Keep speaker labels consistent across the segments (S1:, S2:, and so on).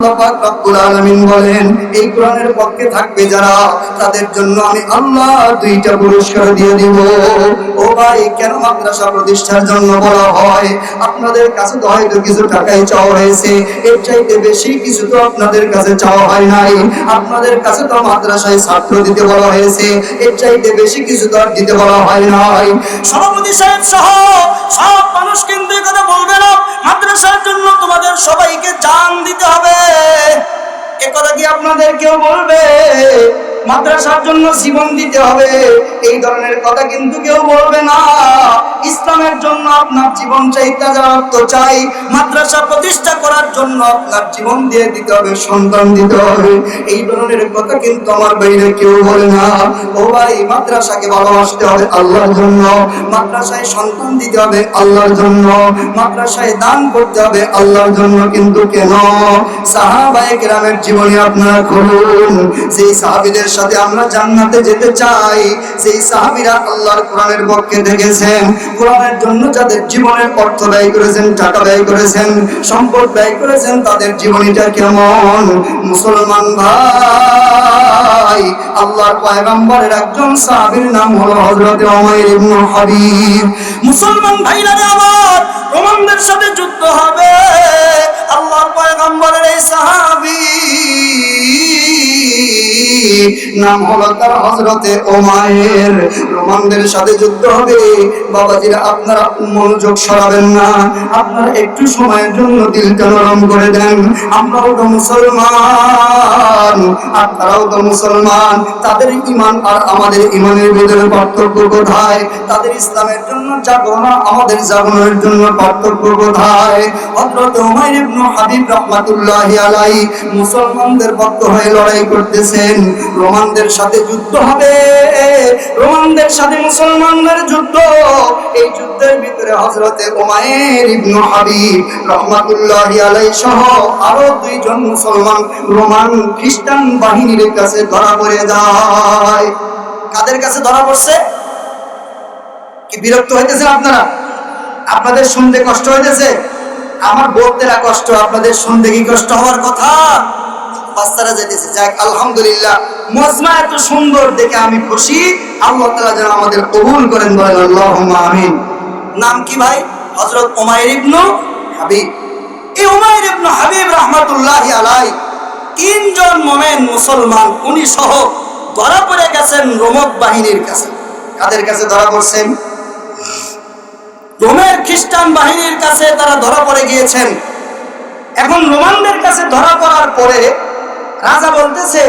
S1: আল্লাহ পাক রব্বুল আলামিন বলেন, এই কোরআনের পক্ষে থাকবে যারা, তাদের জন্য আমি আল্লাহ দুইটা পুরস্কার দিয়ে দিব। ও ভাই, কেন মাদ্রাসা প্রতিষ্ঠার জন্য বলা হয়? আপনাদের কাছে তো হয়তো কিছু টাকাই চাওয়া হয়েছে, এর চাইতে বেশি কিছু তো আপনাদের কাছে চাওয়া হয় নাই। আপনাদের কাছে তো মাদ্রাসায় ছাত্র দিতে বলা হয়েছে, এর চাইতে বেশি কিছু তো আর দিতে বলা হয় নাই। সভাপতি সাহেব সহ সব মানুষ কিন্তু এই কথা বলবে না, মাদ্রাসার জন্য তোমাদের সবাইকে জান দিতে হবে। এ কথা কি আপনাদের কেউ বলবে? মাদ্রাসার জন্য জীবন দিতে হবে, এই ধরনের কথা কিন্তু কেউ বলবে না। ইসলামের জন্য আপনার জীবন চাই, তাজা রক্ত চাই। মাদ্রাসা প্রতিষ্ঠা করার জন্য আপনার জীবন দিয়ে দিতে হবে, সন্তান দিতে হবে, এই ধরনের কথা কিন্তু আমার বাইরে কেউ বলে না। ও ভাই, মাদ্রাসাকে ভালোবাসতে হবে আল্লাহর জন্য, মাদ্রাসায় সন্তান দিতে হবে আল্লাহর জন্য, মাদ্রাসায় দান করতে হবে আল্লাহর জন্য। কিন্তু কেন? সাহাবায়ে কেরামের জীবনী আপনারা খুলুন, সেই সাহাবীদের সাথে আমরা জান্নাতে যেতে চাই। সেই সাহাবীরা আল্লাহর কোরআনের পক্ষে থেকেছেন, কোরআনের জন্য যাদের জীবনের অর্থ ব্যয় করেছেন, টাকা ব্যয় করেছেন, সম্পদ ব্যয় করেছেন, তাদের জীবনীটা কেমন? মুসলমান ভাই, আল্লাহর পয়গম্বরের একজন সাহাবীর নাম হলো হযরত উমাইর ইবনে হাবিব। মুসলমান ভাইরা আমার, রোমানদের সাথে যুদ্ধ হবে, আল্লাহর পয়গম্বরের এই সাহাবী নাম হলো তার হযরতে উমাইর। রোমানদের সাথে যুদ্ধ হবে। বাবাজিরা, আপনারা মনোযোগ সরাবেন না, আপনারা একটু সময়ের জন্য দিলটা নরম করে দেন। আমরাও তো মুসলমান, আপনারাও তো মুসলমান। তাদের ঈমান আর আমাদের ঈমানের ভিতরে পার্থক্য কোথায়? তাদের ইসলামের জন্য জাগরণ, আমাদের জাগরণের জন্য পার্থক্য কোথায়? হযরত উমাইর ইবনে হাবিব রাহমাতুল্লাহি আলাইহি মুসলমানদের পক্ষ হয়ে লড়াই করতেছেন। রোমানদের সাথে যুদ্ধ হবে, রোমানদের সাথে মুসলমানদের যুদ্ধ। এই যুদ্ধের ভিতরে হযরতে উমাইর ইবনে হাবিব রাহমাতুল্লাহি আলাইহি সহ আরো দুইজন মুসলমান রোমান খ্রিস্টান বাহিনীর কাছে ধরা পড়ে যায়। কাদের কাছে ধরা পড়ছে? কি বিরক্ত হইতেছেন আপনারা? আপনাদের শুনতে কষ্ট হইতেছে? আমার বলতে না কষ্ট, আপনাদের শুনতে কি কষ্ট হওয়ার কথা? বাচ্চারা যেতেছে, যাক আলহামদুলিল্লাহ, মজমা এত সুন্দর দেখে আমি খুশি। আল্লাহ তাআলা যেন আমাদের কবুল করেন, বলেন আল্লাহুম্মা আমিন। নাম কি ভাই? হযরত উমাইর ইবনে হাবিব। এই উমাইর ইবনে হাবিব রাহমাতুল্লাহি আলাইহি তিনজন মুমিন মুসলমান উনি সহ ধরা পড়ে গেছেন রোমক বাহিনীর কাছে। কাদের কাছে ধরা পড়ছেন? রোমের খ্রিস্টান বাহিনীর কাছে তারা ধরা পড়ে গিয়েছেন। এখন রোমানদের কাছে ধরা পড়ার পরে রাজা বলতেছে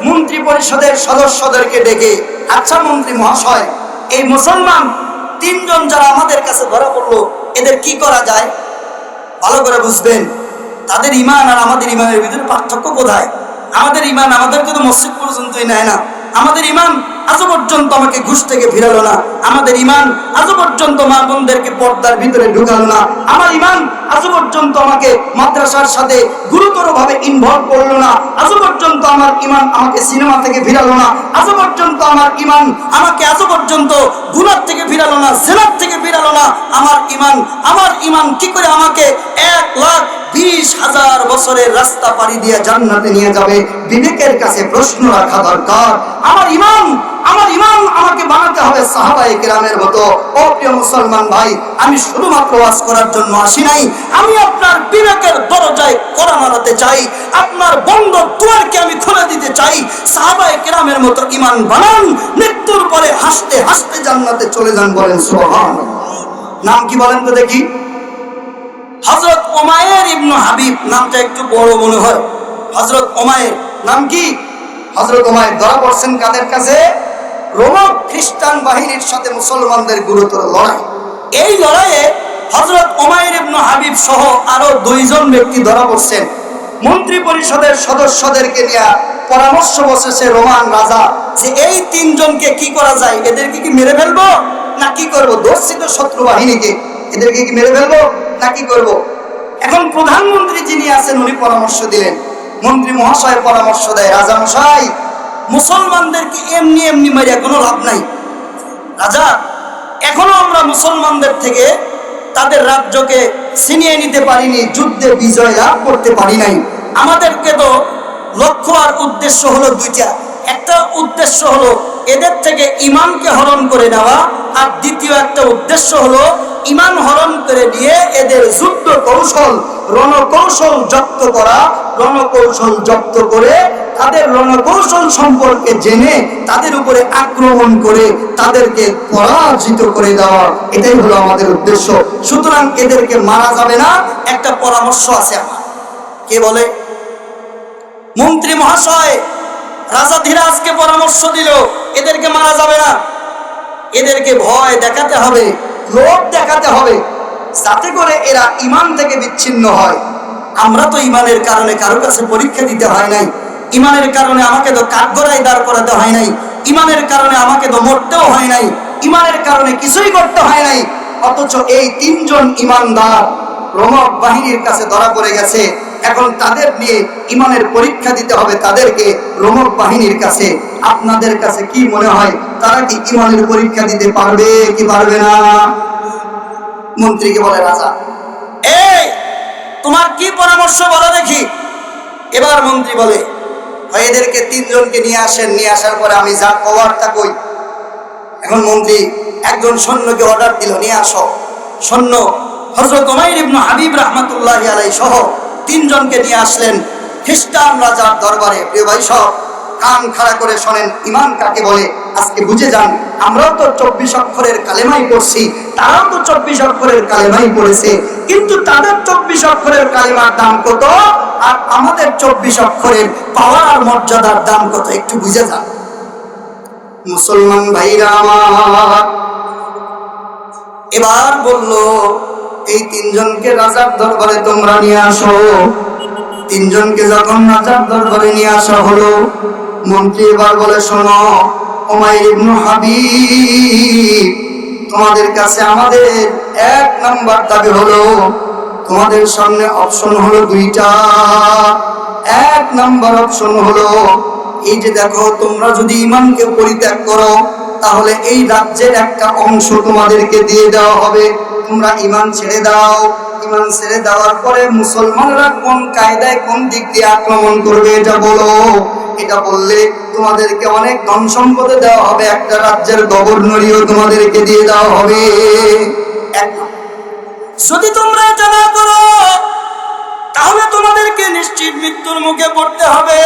S1: মন্ত্রী পরিষদের সদস্যদেরকে ডেকে, আচ্ছা মন্ত্রী মহাশয়, এই মুসলমান তিনজন যারা আমাদের কাছে ধরা পড়লো, এদের কি করা যায়? ভালো করে বুঝবেন, তাদের ঈমান আর আমাদের ঈমানের ভিতরে পার্থক্য কোথায়? আমাদের ঈমান আমাদেরকে তো মসজিদ পর্যন্তই নেয় না, আমাদের ঈমান আজও পর্যন্ত আমাকে ঘুষ থেকে ফিরালো না, আমাদের ঈমান আজও পর্যন্ত মা বোনদেরকে পর্দার ভিতরে ঢুকালো না, আমার ঈমান আজও পর্যন্ত আমাকে মাদ্রাসার সাথে গুরুতরভাবে ইনভলভ করলো না, আজও পর্যন্ত আমার ঈমান আমাকে সিনেমা থেকে ফিরালো না, আজও পর্যন্ত আমার ঈমান আমাকে আজও পর্যন্ত গুনাহ থেকে ফিরালো না, জিনাহ থেকে ফিরালো না। আমার ঈমান কি করে আমাকে 1,20,000 বছরের রাস্তা পাড়ি দিয়ে জান্নাতে নিয়ে যাবে? বিবেকের কাছে প্রশ্ন রাখা দরকার। আমার ঈমান আমাকে বানাতে হবে সাহাবায়ে কেরামের মতো। ও প্রিয় মুসলমান ভাই, আমি শুধুমাত্র ওয়াজ করার জন্য আসি নাই, আমি আপনার বিবেকের দরজায় কড়া নাড়াতে চাই, আপনার বন্ধ দুয়ারকে আমি খুলে দিতে চাই। সাহাবায়ে কেরামের মতো ঈমান বানান, মৃত্যুর পরে হাসতে হাসতে জান্নাতে চলে যান, বলেন সুবহানাল্লাহ। নাম কি বলেন তো দেখি? হযরত উমাইর ইবনে হাবিব। নামটা একটু বড় মনে হয়। হযরত উমাইর, নাম কি? হযরত উমাইর ধরা পড়ছেন কাদের কাছে? রোমান খ্রিস্টান বাহিনীর সাথে মুসলমানদের গুরুতর লড়াই। এই লড়াইয়ে হযরত উমাইর ইবনে হাবিব সহ আরো দুইজন ব্যক্তি ধরা পড়ছেন। মন্ত্রী পরিষদের সদস্যদেরকে নিয়ে পরামর্শ বসেছে রোমান রাজা যে এই তিনজনকে কি করা যায়, এদেরকে কি মেরে ফেলবো না কি করবো? দর্শিত শত্রু বাহিনীকে এদেরকে কি মেরে ফেলবো না কি করবো? এখন প্রধানমন্ত্রী যিনি আছেন উনি পরামর্শ দিলেন। মন্ত্রী মহাশয় পরামর্শ দেয়, রাজা মশাই, মুসলমানদেরকে এমনি এমনি মারিয়া কোনো লাভ নাই। রাজা, এখনো আমরা মুসলমানদের থেকে তাদের রাজ্যকে ছিনিয়ে নিতে পারিনি, যুদ্ধে বিজয় লাভ করতে পারি নাই।
S2: আমাদেরকে তো লক্ষ্য আর উদ্দেশ্য হলো দুইটা। একটা উদ্দেশ্য হলো এদের থেকে ঈমানকে হরণ করে নেওয়া, আর দ্বিতীয় একটা উদ্দেশ্য হলো ঈমান হরণ করে নিয়ে এদের যুদ্ধ কৌশল, রণকৌশল জব্দ করা, রণকৌশল জব্দ করে তাদের রণকৌশল সম্পর্কে জেনে তাদের উপরে আক্রমণ করে তাদেরকে পরাজিত করে দেওয়া, এটাই হলো আমাদের উদ্দেশ্য। সুতরাং এদেরকে মারা যাবে না। একটা পরামর্শ আছে আমার। কে বলে? মন্ত্রী মহাশয় রাজা ধীরাজকে পরামর্শ দিল, এদেরকে মারা যাবে না, এদেরকে ভয় দেখাতে হবে, লোভ দেখাতে হবে, যাতে করে এরা ঈমান থেকে বিচ্ছিন্ন হয়। আমরা তো ঈমানের কারণে কারো কাছে পরীক্ষা দিতে হয় নাই, ঈমানের কারণে আমাকে তো কাঠগড়ায় দাঁড় করাতে হয় নাই, ঈমানের কারণে আমাকে তো মরতেও হয় নাই, ঈমানের কারণে কিছুই করতে হয় নাই। অথচ এই তিনজন ঈমানদার রোমক বাহিনীর কাছে ধরা পড়ে গেছে। এখন তাদের নিয়ে ঈমানের পরীক্ষা দিতে হবে তাদেরকে রোমক বাহিনীর কাছে। আপনাদের কাছে কি মনে হয় তারা কি ঈমানের পরীক্ষা দিতে পারবে কি পারবে না? মন্ত্রীকে বলে রাজা, এই তোমার কি পরামর্শ বলো দেখি। এবার মন্ত্রী বলে, এদেরকে তিনজনকে নিয়ে আসেন, নিয়ে আসার পরে আমি যা কওয়ার তা কই। এখন মন্ত্রী একজন সৈন্যকে অর্ডার দিল, নিয়ে আসো। সৈন্য হযরত উমাইর ইবনে হাবিব রাহমাতুল্লাহি আলাইহি সহ তিনজনকে নিয়ে আসলেন খ্রিস্টান রাজার দরবারে। প্রিয় ভাই সব কান খাড়া করে শোনেন, ঈমান কাকে বলে আজকে বুঝে যান। আমরাও তো 24 অক্ষরের কালেমাই পড়ছি, তারাও তো 24 অক্ষরের কালেমাই পড়েছে, কিন্তু তাদের 24 অক্ষরের কালেমার দাম কত আর আমাদের 24 অক্ষরের পাওয়ার আর মর্যাদার দাম কত, একটু বুঝে যান। মুসলমান ভাইরা আমার, এবার বলল এই তিনজনকে রাজার দরবারে তোমরা নিয়ে আসো। তিনজনকে যখন রাজার দরবারে নিয়ে আসা হলো, মন্ত্রী এবার বলে, শোনো উমাইর ইবনে হাবিব, তোমাদের কাছে আমাদের এক নাম্বার দাবি হলো, তোমাদের সামনে অপশন হলো দুইটা। এক নাম্বার অপশন হলো এই যে দেখো, তোমরা যদি ঈমানকে পরিত্যাগ করো তাহলে এই রাজ্যের একটা অংশ তোমাদেরকে দিয়ে দেওয়া হবে। তোমরা ঈমান ছেড়ে দাও। ঈমান ছেড়ে দেওয়ার পরে মুসলমানরা কোন কায়দায় কোন দিক দিয়ে আক্রমণ করবে এটা বলো। এটা বললে তোমাদেরকে অনেক ধন সম্পদে দেওয়া হবে, একটা রাজ্যের গভর্নরিও তোমাদেরকে দিয়ে দেওয়া হবে। যদি তোমরা এটা না করো তাহলে তোমাদেরকে নিশ্চিত মৃত্যুর মুখে পড়তে হবে।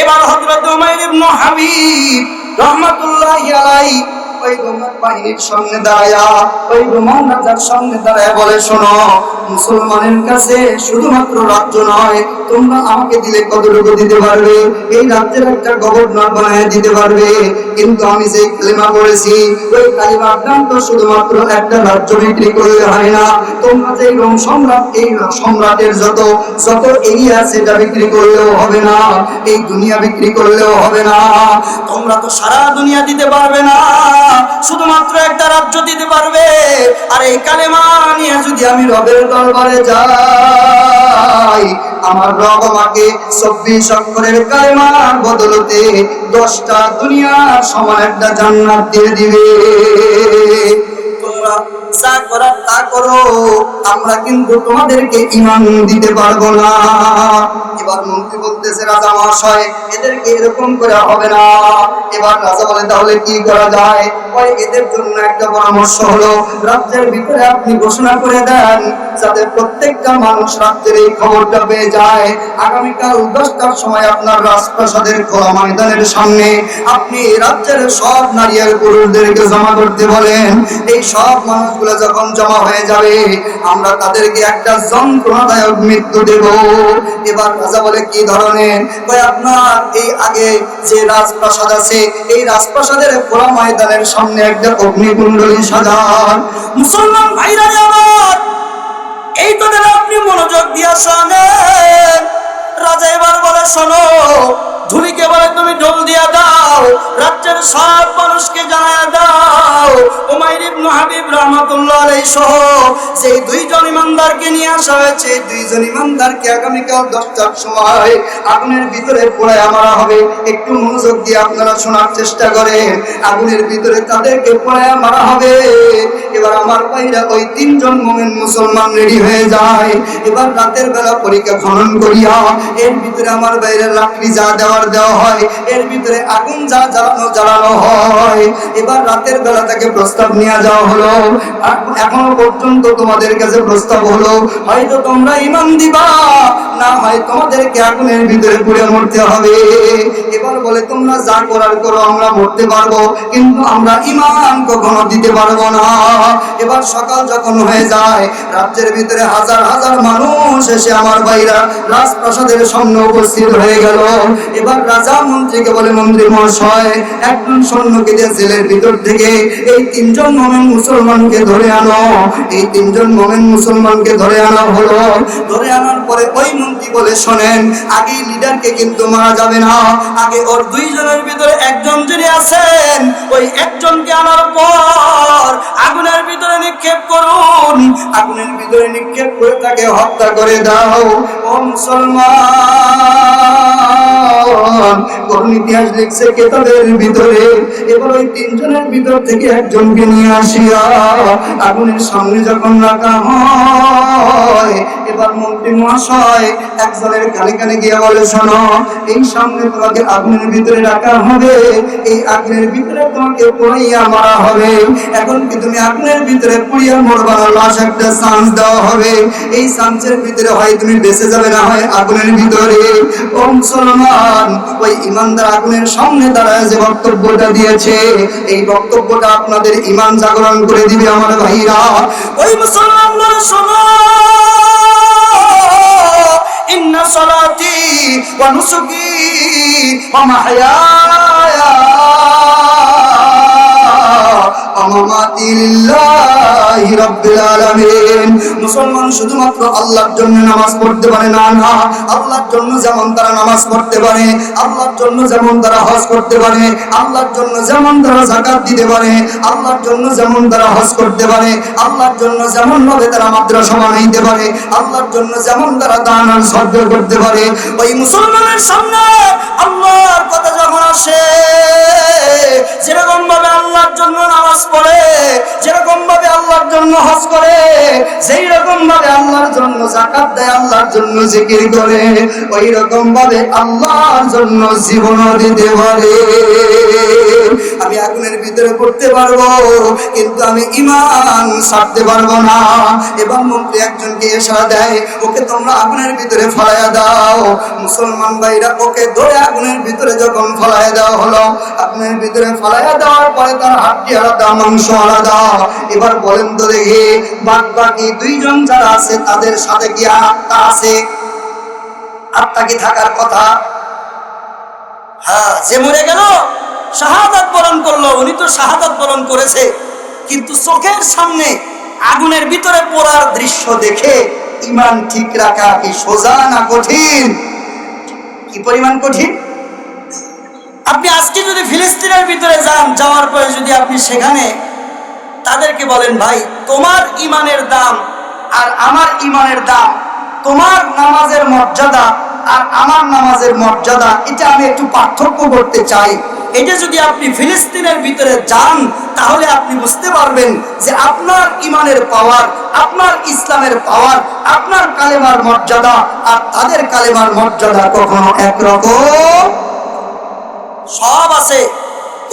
S2: এবার হযরত উমাইর ইবনে হাবিব রাহমাতুল্লাহি আলাইহি ওই রোমান বাহিনীর সামনে দাঁড়ায়া, ওই রোমান রাজার সামনে দাঁড়ায়া বলে, শোনো মুসলমানের কাছে শুধুমাত্র রাজ্য নয়, তোমরা আমাকে দিলে কতটুকু দিতে পারবে? এই রাজ্যের একটা গভর্নর বানায় দিতে পারবে, কিন্তু আমি যে কালিমা পড়েছি ওই কালিমার দাম তো শুধুমাত্র একটা রাজ্য বিক্রি করলে হয় না। তোমরা যে রোম সম্রাট, এই সম্রাটের যত যত এরিয়া সেটা বিক্রি করলেও হবে না, এই দুনিয়া বিক্রি করলেও হবে না। তোমরা তো সারা দুনিয়া দিতে পারবে না, শুধুমাত্র একটা রাজ্য দিতে পারবে। আর এই কালেমা নিয়ে যদি আমি রবের দরবারে যাই, আমার রব আমাকে 24 অক্ষরের কালেমার বদলতে 10টা দুনিয়ার সমান একটা জান্নাত দিয়ে দিবে। তোমরা যা করার তা করো, আমরা কিন্তু তোমাদেরকে ঈমান দিতে পারবো না। এবার মন্ত্রী বলতেছে, রাজা মহাশয় এদেরকে এরকম করে হবে না। এবার রাজা বলে, তাহলে কি করা যায়? ওই এদের জন্য একটা পরামর্শ হলো, রাজ্যের ভিতরে আপনি ঘোষণা করে দেন যাতে প্রত্যেকটা মানুষ রাজ্যের এই খবরটা পেয়ে যায়। আগামীকাল 10টার সময় আপনার রাজপ্রাসাদের খোলা ময়দানের সামনে আপনি রাজ্যের সব নারী আর পুরুষদেরকে জমা করতে বলেন। এই সব মানুষগুলো যখন জমা হয়ে যাবে, আমরা তাদেরকে একটা যন্ত্রণাদায়ক মৃত্যু দেব। এবার রাজা বলে, কি ধরনের? আপনার এই আগে যে রাজপ্রাসাদ আছে, এই রাজপ্রাসাদের খোলা ময়দানের সামনে একটা অগ্নিকুণ্ডলী সাজান। মুসলমান ভাইরা আমার, এই তো আপনি মনোযোগ দিয়া শোনেন। রাজা এবার বলে, শোনো, ধুলিকে বলে তুমি ঢোল দিয়া দাও। দাও, রাজ্যের সব মানুষকে জানায় দাও উমাইর ইবনে হাবিব রাহমাতুল্লাহ আলাইহি সহ যেই দুইজন ইমানদারকে নিয়ে আসা হয়েছে, দুইজন ইমানদারকে আগামীকাল 10টার সময় আগুনের ভিতরে পোড়ায় মারা হবে। একটু মনোযোগ দিয়ে আপনারা শোনার চেষ্টা করেন। আগুনের ভিতরে তাদেরকে পোড়ায় মারা হবে। এবার আমার ভাইরা ওই তিনজন মুমিন মুসলমান রেডি হয়ে যায়। এবার রাতের বেলা পরীক্ষা খনন করিয়া এর ভিতরে আমার ভাইরা লাকড়ি যা দেওয়া হয়, এর ভিতরে আগুন যা জ্বালানো হয়। এবার রাতের বেলা তাকে প্রস্তাব নিয়ে যাওয়া হলো। এখনো পর্যন্ত তোমাদের কাছে প্রস্তাব হলো, হয়তো তোমরা ঈমান দিবা, না হয় তোমাদেরকে আগুনের ভিতরে পুড়ে মরতে হবে। এবার বলে তোমরা যা করার করো, আমরা মরতে পারবো, কিন্তু আমরা ঈমান কখনো দিতে পারবো না। এবার সকাল যখন হয়ে যায়, রাজ্যের ভিতরে হাজার হাজার মানুষ এসে আমার ভাইরা রাজপ্রাসাদের সামনে উপস্থিত হয়ে গেল। এবার রাজা মন্ত্রীকে বলে, মন্ত্রী মহাশয়, একজন সৈন্যকে দিয়ে জেলের ভিতর থেকে এই তিনজন মুমিন মুসলমানকে ধরে আনো। এই তিনজন মুমিন মুসলমানকে ধরে আনা হলো। ধরে আনার পরে ওই মন্ত্রী বলে, শোনেন, আগে লিডারকে কিন্তু মারা যাবে না, আগে ওর দুইজনের ভিতরে একজন যিনি আছেন ওই একজনকে আনার পর আগুনের ভিতরে নিক্ষেপ করুন, আগুনের ভিতরে নিক্ষেপ করে তাকে হত্যা করে দাও। ও মুসলমান, কোন ইতিহাস লিখছে কেতাবের ভিতরে। এবার ওই তিনজনের ভিতর থেকে একজনকে নিয়ে আসিয়া আগুনের সামনে যখন রাখা হয়, এবার মন্ত্রী মহাশয় একজনের কানে কানে গিয়ে বলে, শোনো, এই সামনে তোমাকে আগুনের ভিতরে রাখা হবে, এই আগুনের ভিতরে তোমাকে পুড়াইয়া মারা হবে। এখন কি তুমি আগুনের ভিতরে পুড়িয়া মরবা না, লাশ একটা চান্স দেওয়া হবে, এই চান্সের ভিতরে হয় তুমি বেঁচে যাবে, না হয় আগুনের ভিতরে। ও মুসলমান, ওই ইমানদার আগুনের সামনে দাঁড়ায় যে বক্তব্যটা দিয়েছে, এই বক্তব্যটা আপনাদের ঈমান জাগরণ করে দিবে আমার ভাইরা। ওই মুসলমানরা শোনো, ইন্না সালাতি ওয়া নুসুকি ওয়া মাহইয়ায়া মুসলমান শুধুমাত্র আল্লাহর জন্য নামাজ পড়তে পারে না, না, আল্লাহর জন্য যেমন তারা নামাজ পড়তে পারে, আল্লাহর জন্য যেমন তারা হজ করতে পারে, আল্লাহর জন্য যেমন তারা যাকাত দিতে পারে, আল্লাহর জন্য যেমন তারা হজ করতে পারে, আল্লাহর জন্য যেমন ভাবে তারা মাদ্রাসা বানাইতে পারে, আল্লাহর জন্য যেমন তারা দান আর সদকা করতে পারে, ওই মুসলমানের সামনে আল্লাহর কথা যখন আসে, যেরকম ভাবে আল্লাহর জন্য নামাজ পড়ে, যেরকম ভাবে আল্লাহর জন্য হজ করে, যেই রকম ভাবে আল্লাহর জন্য যাকাত দেয়, আল্লাহর জন্য জিকির করে, ওই রকম ভাবে আল্লাহর জন্য জীবন দিতে পারে। আমি আগুনের ভিতরে পড়তে পারবো, কিন্তু আমি ঈমান ছাড়তে পারবো না। এবার মন্ত্রী একজনকে ইশারা দেয়, ওকে তোমরা আগুনের ভিতরে ফলাইয়া দাও। মুসলমান ভাইরা ওকে ধরে আগুনের ভিতরে যখন ফলাইয়া দেওয়া হলো, আগুনের ভিতরে ফলাইয়া দেওয়ার পরে তার হাড্ডি আলাদা, মাংস আলাদা। এবার বলেন তো দেখি, বাদ বাকি দুইজন যারা আছে তাদের সাথে কি আত্মা আছে? আত্মা কি থাকার কথা? হ্যাঁ, যে মরে গেল, শাহাদাত বরণ করলো, উনি তো শাহাদাত বরণ করেছে, কিন্তু চোখের সামনে আগুনের ভিতরে পড়ার দৃশ্য দেখে ঈমান ঠিক রাখা কি সোজা না কঠিন? কি পরিমাণ কঠিন! আপনি আজকে যদি ফিলিস্তিনের ভিতরে যান, যাওয়ার পরে যদি আপনি সেখানে তাদেরকে বলেন, ভাই, তোমার ঈমানের দাম আর আমার ঈমানের দাম, তোমার নামাজের মর্যাদা আর আমার নামাজের মর্যাদা, এটা আমি একটু পার্থক্য করতে চাই, এটা যদি আপনি ফিলিস্তিনের ভিতরে যান, তাহলে আপনি বুঝতে পারবেন যে আপনার ঈমানের পাওয়ার, আপনার ইসলামের পাওয়ার, আপনার কালেমার মর্যাদা আর তাদের কালেমার মর্যাদা কখনো একরকম। সব আছে,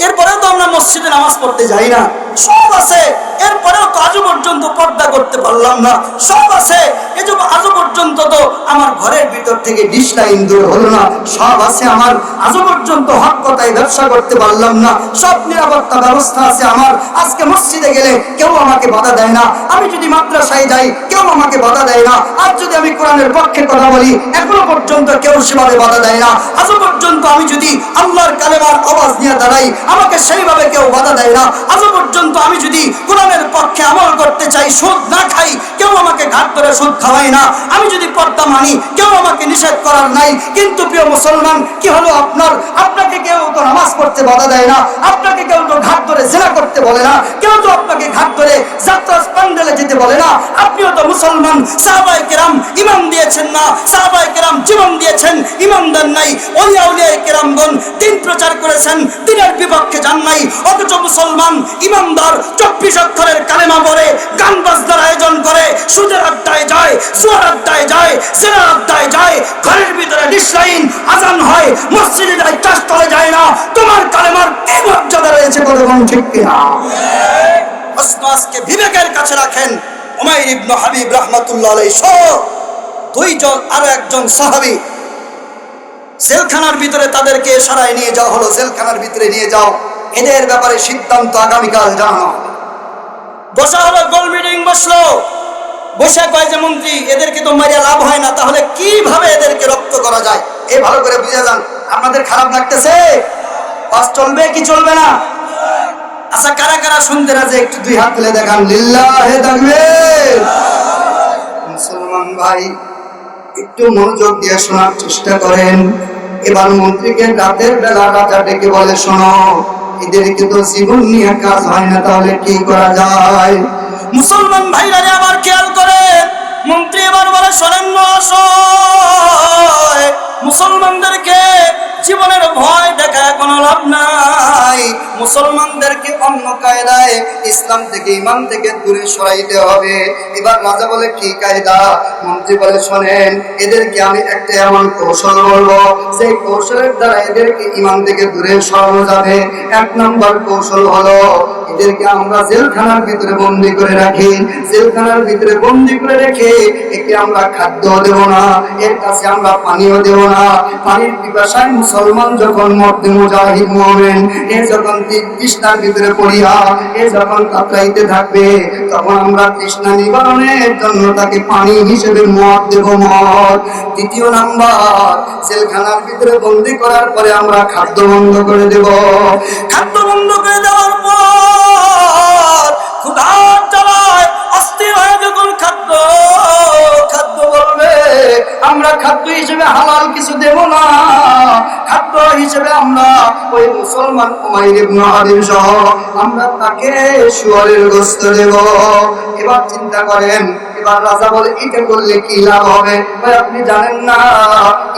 S2: এরপরেও তো আমরা মসজিদে নামাজ পড়তে যাই না, সব আছে, এরপরেও তো আজও পর্যন্ত পর্দা করতে পারলাম না, সব আছে, এজন্য আজও পর্যন্ত তো আমার ঘরের ভিতর থেকে ডিশ লাইন দূর হলো না, সব আছে আমার, আজও পর্যন্ত হক কথায় ব্যবসা করতে পারলাম না, সব নিরাপত্তা ব্যবস্থা আছে আমার, আজকে মসজিদে গেলে কেউ আমাকে বাধা দেয় না, আমি যদি মাদ্রাসায় যাই কেউ আমাকে বাধা দেয় না, আজ যদি আমি কোরআনের পক্ষে কথা বলি এখনো পর্যন্ত কেউ সেভাবে বাধা দেয় না, আজও পর্যন্ত আমি যদি আল্লাহর কালেমার আওয়াজ নিয়ে দাঁড়াই আমাকে সেইভাবে কেউ বাধা দেয় না, আজও পর্যন্ত পর্যন্ত আমি যদি কোরআনের পক্ষে আমল করতে চাই, সুদ না খাই, কেউ আমাকে ঘাট ধরে সুদ খাওয়াই না। আমি যদি পর্দা মানি, কেউ আমাকে নিষেধ করার নাই। কিন্তু প্রিয় মুসলমান, কি হলো আপনার? আপনাকে কেউ তো নামাজ পড়তে বাধা দেয় না, আপনাকে কেউ তো ঘাট ধরে জেনা করতে বলে না, কেউ তো আপনাকে ঘাট ধরে যাত্রা প্যান্ডেলে যেতে বলে না। আপনিও তো মুসলমান। সাহাবায়ে কেরাম ঈমান দিয়েছেন না? সাহাবায়ে কেরাম জীবন দিয়েছেন, ঈমান দেন নাই। ওলিয়া উলিয়া কেরামগণ দিন প্রচার করেছেন, দিনের বিপক্ষে যান নাই। অথচ মুসলমান ইমানদার 24 অক্ষরের কালেমা পড়ে, গান বাজনার আয়োজন করে, সুদের আড্ডায় যায়, জুয়ার আড্ডায় যায়, জেনার আড্ডায় যায়, ঘরের ভিতরে নিশ্চয়ই আজান হয়, মসজিদে যায়, চাষতলে যায় না। তোমার কালেমার কি মর্যাদা রয়েছে? বলুন ঠিক কিনা? প্রশ্ন আজকে বিবেকের কাছে রাখেন। উমাইর ইবনে হাবিব রাহমাতুল্লাহ আলাইহি সহ দুইজন আরো একজন সাহাবী জেলখানার ভিতরে, তাদেরকে সরাই নিয়ে যাওয়া হলো, জেলখানার ভিতরে নিয়ে যাও, এদের ব্যাপারে সিদ্ধান্ত আগামীকাল জানানো হবে। বসা হলো, গোল মিটিং বসলো। বসে কয় যে মন্ত্রী, এদেরকে তো মারিয়া লাভ হয় না, তাহলে কিভাবে এদেরকে রপ্ত করা যায়? এই ভালো করে বুঝে যান। আপনাদের খারাপ লাগতেছে? পাস চলবে কি চলবে না? আচ্ছা, কারা কারা শুনতে রাজি একটু দুই হাত তুলে দেখান। লিল্লাহে তাকবীর। মুসলমান ভাই, একটু মনোযোগ দিয়ে শোনার চেষ্টা করেন। এবার মন্ত্রীকে রাতের বেলা রাজা ডেকে বলে, শোনো, এদেরকে তো জীবন নিয়ে কাজ হয় না, তাহলে কি করা যায়? মুসলমান ভাইরা আবার খেয়াল করে, মন্ত্রী এবার বলে, শোনেন মহাশয়, মুসলমানদেরকে জীবনের ভয় দেখায় কোনো লাভ নাই। মুসলমানদেরকে অন্য কায়দায় ইসলাম থেকে, ঈমান থেকে দূরে সরাইতে হবে। এবার রাজা বলে, কি কায়দা? মন্ত্রী বলে, শোনেন, এদেরকে আমি একটা এমন কৌশল বলবো, সেই কৌশলের দ্বারা এদেরকে ঈমান থেকে দূরে সরানো যাবে। 1 নম্বর কৌশল হলো, এদেরকে আমরা জেলখানার ভিতরে বন্দী করে রাখি। জেলখানার ভিতরে বন্দী করে রেখে একে আমরা খাদ্য দেব না, এর কাছে আমরা পানিও দেব না। পানির পিপাসায় মুসলমান যখন মরতে, মুজাহিদ মুমিন এ যখন তৃষ্ণার ভিতরে পড়িয়া এ যখন কাতরাইতে থাকবে, তখন আমরা তৃষ্ণা নিবারণের জন্য তাকে পানি হিসেবে মদ দেব, মদ। দ্বিতীয় নাম্বার, জেলখানার ভিতরে বন্দী করার পরে আমরা খাদ্য বন্ধ করে দেব। খাদ্য বন্ধ করে দেওয়ার পর ক্ষুধার জ্বালায় অস্থির হয়ে যখন খাদ্য বলবে, আমরা খাদ্য হিসেবে হালাল কিছু দেব না, খাদ্য হিসেবে আমরা ওই মুসলমান উমাইর ইবনে হাবিব সহ আমরা তাকে শুয়োরের গোশত দেব। এবার চিন্তা করেন, এবার রাজা বলে, এটা করলে কি লাভ হবে? ভাই আপনি জানেন না,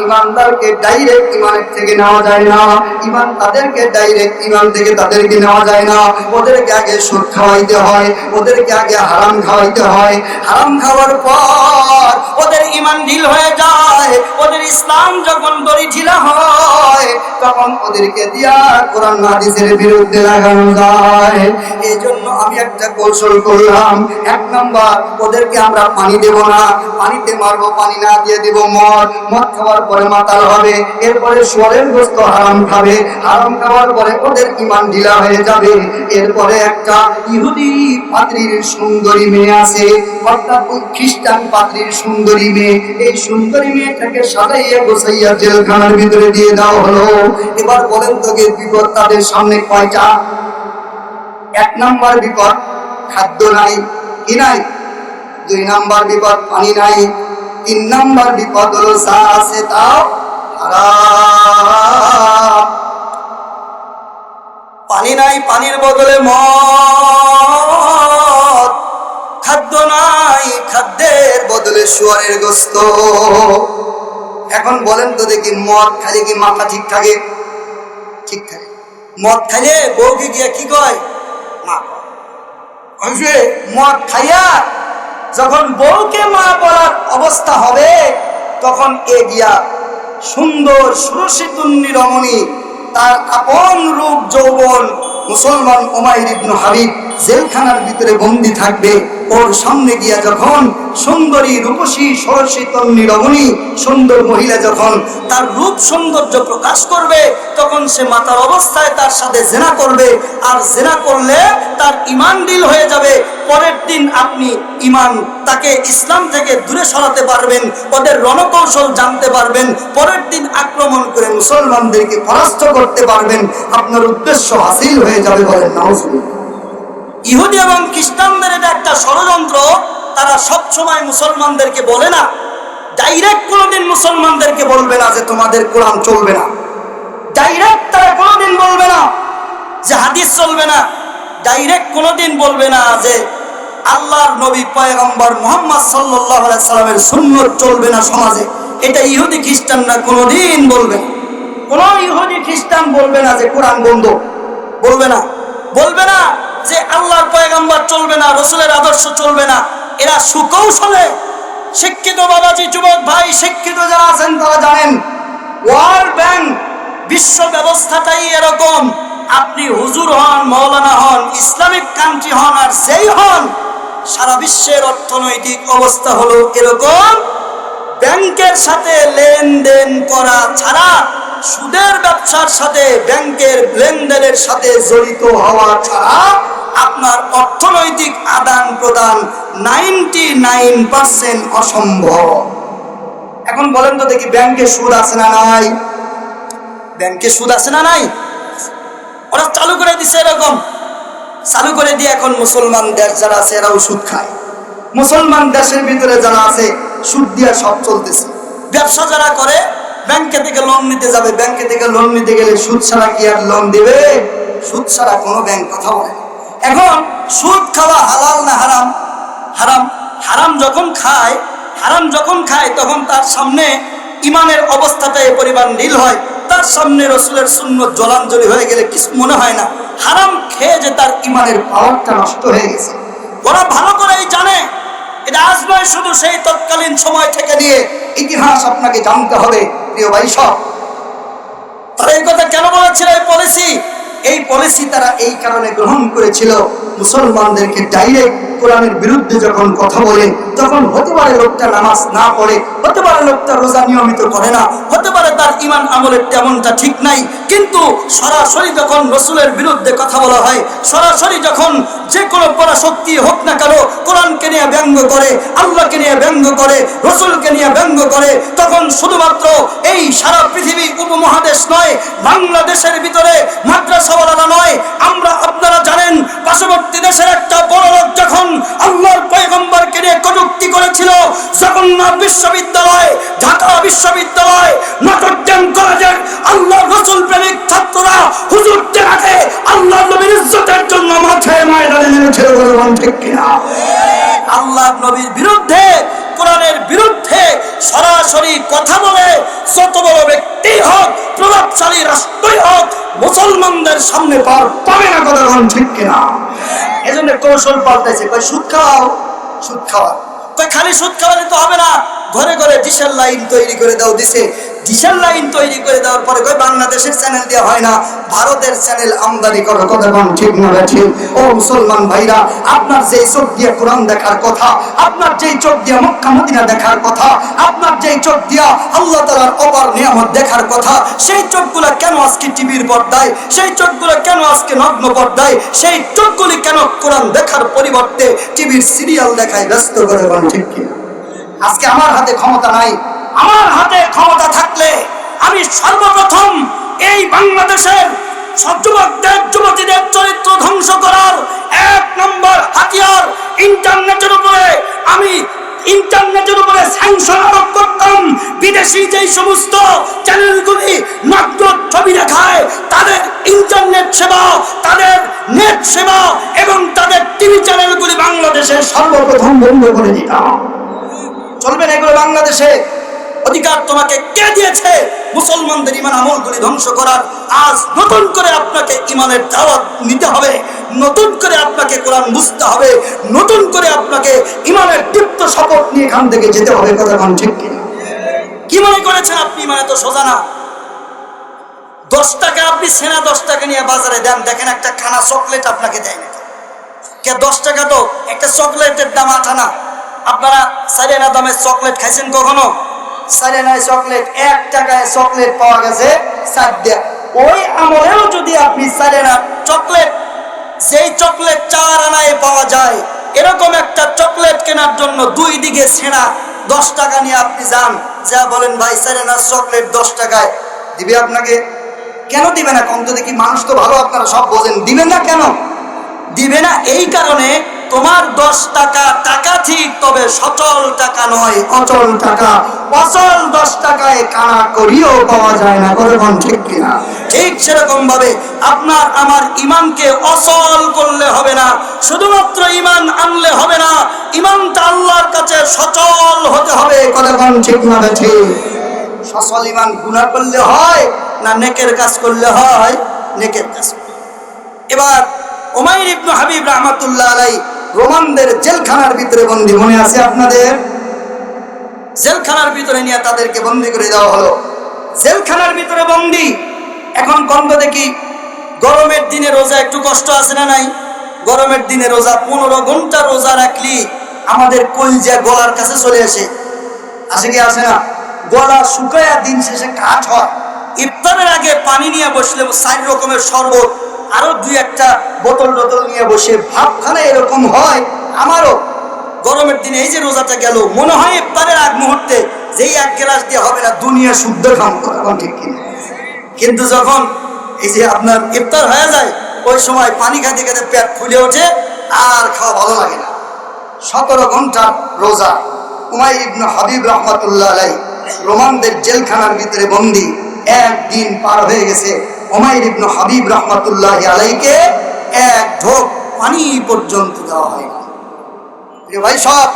S2: ইমানদারকে ডাইরেক্ট ইমানের থেকে নেওয়া যায় না, ইমান তাদেরকে ডাইরেক্ট ইমান থেকে তাদেরকে নেওয়া যায় না। ওদেরকে আগে সুদ খাওয়াইতে হয়, ওদেরকে আগে হারাম খাওয়াইতে হয়। হারাম খাওয়ার পর ওদের ইমান ঢিল হয়ে যায়, ওদের ইসলাম যখন দড়ি ঢিলা হয়, তখন ওদেরকে দিয়া কোরআন হাদিসের বিরুদ্ধে লাগানো যায়। এই জন্য আমি একটা কৌশল করলাম। 1 নাম্বার, ওদেরকে আমরা পানি দেব না, পানিতে মারবো, পানি না দিয়ে দেব মদ। মদ খাওয়ার পরে মাতাল হবে, এরপরে শুয়োরের গোশত হারাম খাবে, হারাম খাওয়ার পরে ওদের ঈমান ঢিলা হয়ে যাবে। এরপরে একটা ইহুদি পাদ্রীর সুন্দরী মেয়ে আছে, অর্থাৎ খ্রিস্টান পাদ্রীর সুন্দরী মেয়ে, এই সুন্দরী মেয়েটাকে সাজাইয়া গোছাইয়া জেলখানার ভিতরে দিয়ে দেওয়া হলো। এবার বলেন তো, বিপদ তাদের সামনে কয়টা? 1 নাম্বার বিপদ, খাদ্য নাই, কি নাই? 2 নাম্বার বিপদ, পানি নাই। 3 নাম্বার বিপদ হলো যা আছে তাও হারাম। পানি নাই, পানির বদলে মদ। খাদ্য নাই, খাদ্যের বদলে শুয়োরের গোশত। এখন বলেন তো দেখি, মদ খাইলে কি মাথা ঠিক থাকে? ঠিক থাকে। মদ খাইলে বউকে গিয়া কি কয়? মা কয়। মদ খাইয়া যখন বউকে মা বলার অবস্থা হবে, তখন এ গিয়া সুন্দর সুরসিতুন্নি রমণী, তার আপন রূপ যৌবন মুসলমান উমাইর ইবনে হাবিব জেলখানার ভিতরে বন্দী থাকবে। ওর সামনে গিয়া যখন সুন্দরী রূপসী সরসী তন্নী রমণী, সুন্দর মহিলা যখন তার রূপ সৌন্দর্য প্রকাশ করবে, তখন সে মাতার অবস্থায় তার সাথে জেনা করবে। আর জেনা করলে তার ঈমান ঢিল হয়ে যাবে। পরের দিন আপনি ঈমান তাকে ইসলাম থেকে দূরে সরাতে পারবেন, ওদের রণকৌশল জানতে পারবেন, পরের দিন আক্রমণ করে মুসলমানদেরকে পরাস্ত করতে পারবেন। আপনার উদ্দেশ্য হাসিল হয়ে যাবে। বলেন নাউজুবিল্লাহ। ইহুদি এবং খ্রিস্টানদের এটা একটা ষড়যন্ত্র। তারা সবসময় মুসলমানদেরকে বলে না, ডাইরেক্ট কোনোদিন মুসলমানদেরকে বলবে না যে তোমাদের কোরআন চলবে না, ডাইরেক্ট তারা কোনোদিন বলবে না যে হাদিস চলবে না, ডাইরেক্ট কোনোদিন বলবে না যে আল্লাহর নবী পয়গম্বর মুহাম্মদ সাল্লাল্লাহু আলাইহি সাল্লামের সুন্নাত চলবে না সমাজে। এটা ইহুদি খ্রিস্টানরা কোনোদিন বলবে না। কোন ইহুদি খ্রিস্টান বলবে না যে কোরআন বন্ধ, বলবে না, বলবে না যে আল্লাহর পয়গম্বর চলবে না, রাসূলের আদর্শ চলবে না। এরা সুকৌশলে, শিক্ষিত বাবাজি, যুবক ভাই, শিক্ষিত যারা আছেন তারা জানেন ওয়ার্ল্ড ব্যাংক বিশ্ব ব্যবস্থাটাই এরকম। আপনি হুজুর হন, মাওলানা হন, ইসলামিক কান্ট্রি হন আর যেই হন, সারা বিশ্বের অর্থনৈতিক অবস্থা হলো এরকম। ব্যাংকের সাথে লেনদেন করা ছাড়া, সুদের ব্যবসার সাথে ব্যাংকের লেনদেনের সাথে জড়িত হওয়া ছাড়া আপনার অর্থনৈতিক আদান প্রদান 99% অসম্ভব। এখন বলেন তো দেখি, ব্যাংকে সুদ আছে না নাই? ব্যাংকে সুদ আছে না নাই? ওরা চালু করে দিছে এরকম, চালু করে দিয়ে এখন মুসলমান দেশ যারা আছে এরাও সুদ খায়। মুসলমান দেশের ভিতরে যারা আছে সুদ দিয়ে সব চলতেছে। ব্যবসা যারা করে, ব্যাংকে থেকে লোন নিতে যাবে, ব্যাংকে থেকে লোন নিতে গেলে সুদ ছাড়া কি আর লোন দিবে? সুদ ছাড়া কোনো ব্যাংক কথা বলে না। এখন সুদ খাওয়া হালাল না হারাম? হারাম। হারাম যখন খায়, হারাম যখন খায় তখন তার সামনে ইমানের অবস্থাটা এই পরিমাণ নীল হয়, তার সামনে রসুলের সুন্নত জলাঞ্জলি হয়ে গেলে কিছু মনে হয় না। হারাম খেয়ে যে তার ইমানের পাওয়ারটা নষ্ট হয়ে গেছে। ওরা ভালো করেই জানে এটা আজ নয়, শুধু সেই তৎকালীন সময় থেকে নিয়ে ইতিহাস আপনাকে জানতে হবে প্রিয় ভাই সব। তারা এই কথা কেন বলেছিল? এই পলিসি তারা এই কারণে গ্রহণ করেছিল, মুসলমানদেরকে ডাইরেক্ট কোরআনের বিরুদ্ধে যখন কথা বলে, তখন হতে পারে লোকটা নামাজ না পড়ে, হতে পারে লোকটা রোজা নিয়মিত করে না, হতে পারে তার ইমান আমলের তেমনটা ঠিক নাই, কিন্তু সরাসরি যখন রসুলের বিরুদ্ধে কথা বলা হয়, সরাসরি যখন যে কোনো পরাশক্তি হোক না কেন কোরআনকে নিয়ে ব্যঙ্গ করে, আল্লাহকে নিয়ে ব্যঙ্গ করে, রসুলকে নিয়ে ব্যঙ্গ করে, তখন শুধুমাত্র এই সারা পৃথিবী উপমহাদেশ নয়, বাংলাদেশের ভিতরে মাদ্রাসাওয়ালারা নয়, আপনারা জানেন পার্শ্ববর্তী দেশের একটা বড় লোক যখন আল্লাহর পয়গম্বরকে নিয়ে কটূক্তি করেছিল, জগন্নাথ বিশ্ববিদ্যালয়, ঢাকা বিশ্ববিদ্যালয়, নটর ডেম কলেজের আল্লাহর রসুল প্রেমিক ছাত্ররা হুজুরদের আগে আল্লাহর নবীর ইজ্জতের জন্য মাঠে ময়দানে নেমেছিল। ঠিক কিনা? আল্লাহর নবীর বিরুদ্ধে, কোরআনের বিরুদ্ধে সরাসরি কথা বলে যত বড় ব্যক্তি হোক, প্রভাবশালী রাষ্ট্রই হোক, মুসলমানদের সামনে পার পাবে না। কথা বলেন ঠিক কিনা? এজন্য কৌশল পাল্টাইছে, কই সুদ খাওয়াও, সুদ খাওয়া, কই খালি সুদ খাওয়ালে তো হবে না, ঘরে ঘরে ডিশের লাইন তৈরি করে দাও। দিছে ডিশের লাইন তৈরি করে দেওয়ার পরে কই বাংলাদেশের চ্যানেল দেওয়া হয় না, ভারতের চ্যানেল আমদানি করো। কথা বলেন ঠিক না? ঠিক। ও মুসলমান ভাইরা, আপনার যেই চোখ দিয়ে কোরআন দেখার কথা, আপনার যেই চোখ দিয়ে মক্কা মদিনা দেখার কথা, আপনার যেই চোখ দিয়া আল্লাহ তাআলার অপার নিয়ামত দেখার কথা, সেই চোখগুলো কেন আজকে টিভির পর্দায়? সেই চোখগুলো কেন আজকে নগ্ন পর্দায়? সেই চোখগুলি কেন কোরআন দেখার পরিবর্তে টিভির সিরিয়াল দেখায় ব্যস্ত? করে বলেন ঠিক কি? আজকে আমার হাতে ক্ষমতা নাই। আমার হাতে ক্ষমতা থাকলে আমি সর্বপ্রথম এই বাংলাদেশের সব যুবকদের, যুবতীদের চরিত্র ধ্বংস করার 1 নম্বর হাতিয়ার ইন্টারনেটের উপরে, আমি ইন্টারনেটের উপরে স্যাংশন আরোপ করতাম। বিদেশি যেই সমস্ত চ্যানেলগুলি নগ্ন ছবি দেখায়, তাদের ইন্টারনেট সেবা, তাদের নেট সেবা এবং তাদের টিভি চ্যানেলগুলি বাংলাদেশে সর্বপ্রথম বন্ধ করে দিতাম। চলবে না এগুলো বাংলাদেশে? অধিকার তোমাকে কে দিয়েছে মুসলমানদের ইমান আমলগুলি ধ্বংস করার? আজ নতুন করে আপনাকে ইমানের দাওয়াত নিতে হবে, নতুন করে আপনাকে কোরআন বুঝতে হবে, নতুন করে আপনাকে ইমানের দীপ্ত শপথ নিয়ে এখান থেকে যেতে হবে। কথা কোন ঠিক কিনা? কি মনে করেছেন আপনি ইমান এত সোজা না? 10 টাকা আপনি সেনা 10 টাকা নিয়ে বাজারে দেন, দেখেন একটা খানা চকলেট আপনাকে দেয় না কে? 10 টাকা তো একটা চকলেটের দাম 8 আনা। আপনারা 4 আনা দামের চকলেট খাইছেন কখনো? 4 আনায় চকলেট, 1 টাকায় চকলেট পাওয়া গেছে 4 দিয়া। ওই আমলেও যদি আপনি 4 আনা চকলেট, সেই চকলেট 4 আনায় পাওয়া যায়, এরকম একটা চকলেট কেনার জন্য 2 দিকে সেনা 10 টাকা নিয়ে আপনি যান, যা বলেন ভাই 4 আনার চকলেট 10 টাকায়, দিবে আপনাকে? কেন দিবে না? কম তো দেখি, মানুষ তো ভালো, আপনারা সব বোঝেন, দিবেন না কেন? দিবে না এই কারণে তোমার 10 টাকা টাকা ঠিক, তবে সচল টাকা নয়, অচল টাকা। অচল 10 টাকায় কানা করিও পাওয়া যায় না, বলুন ঠিক কিনা? ঠিক সেরকম ভাবে আপনার আমার ইমানকে অচল করলে হবে না, শুধুমাত্র ইমান আনলে হবে না, ইমানটা আল্লাহর কাছে সচল হতে হবে, বলুন ঠিক না? ঠিক। সচল ইমান গুনাহ করলে হয় না নেকের কাজ করলে হয়? নেকের কাজ। এবার উমাইর ইবনে হাবিব রাহমাতুল্লাহ আলাইহি রোমানদের জেলখানার ভিতরে বন্দী, মনে আছে আপনাদের? জেলখানার ভিতরে নিয়ে তাদেরকে বন্দী করে দেওয়া হলো। জেলখানার ভিতরে বন্দী। এখন কন্দ দেখি, গরমের দিনে রোজা একটু কষ্ট আছে না নাই? গরমের দিনে রোজা 15 ঘন্টা রোজা রাখলি আমাদের কলজা গলার কাছে চলে আসে, আসে কি আসে না? গলা শুকায়া দিন শেষে কাঠ হয়। ইফতারের আগে পানি নিয়ে বসলে 4 রকমের শরবত, আরো 2-1টা বোতল নিয়ে বসে ভাবখানা এরকম হয়। আমারও গরমের দিনে এই যে রোজাটা গেল, মনে হয় ইফতারের আগ মুহূর্তে যেই 1 গ্লাস দিয়ে হবে না, দুনিয়া শুদ্ধ খাম করা, ঠিক কিনা? কিন্তু যখন এই যে আপনার ইফতার হয়ে যায়, ওই সময় পানি খাইতে খাইতে পেট ফুলে ওঠে, আর খাওয়া ভালো লাগে না। 17 ঘন্টার রোজা। উমাইর ইবনে হাবিব রাহমাতুল্লাহ আলাইহি রোমানদের জেলখানার ভিতরে বন্দী। একদিন পার হয়ে গেছে, উমাইর ইবনে হাবিব রাহমাতুল্লাহ আলাইহিকে 1 ঢোক পানি পর্যন্ত দেওয়া হয় না। ভাই সব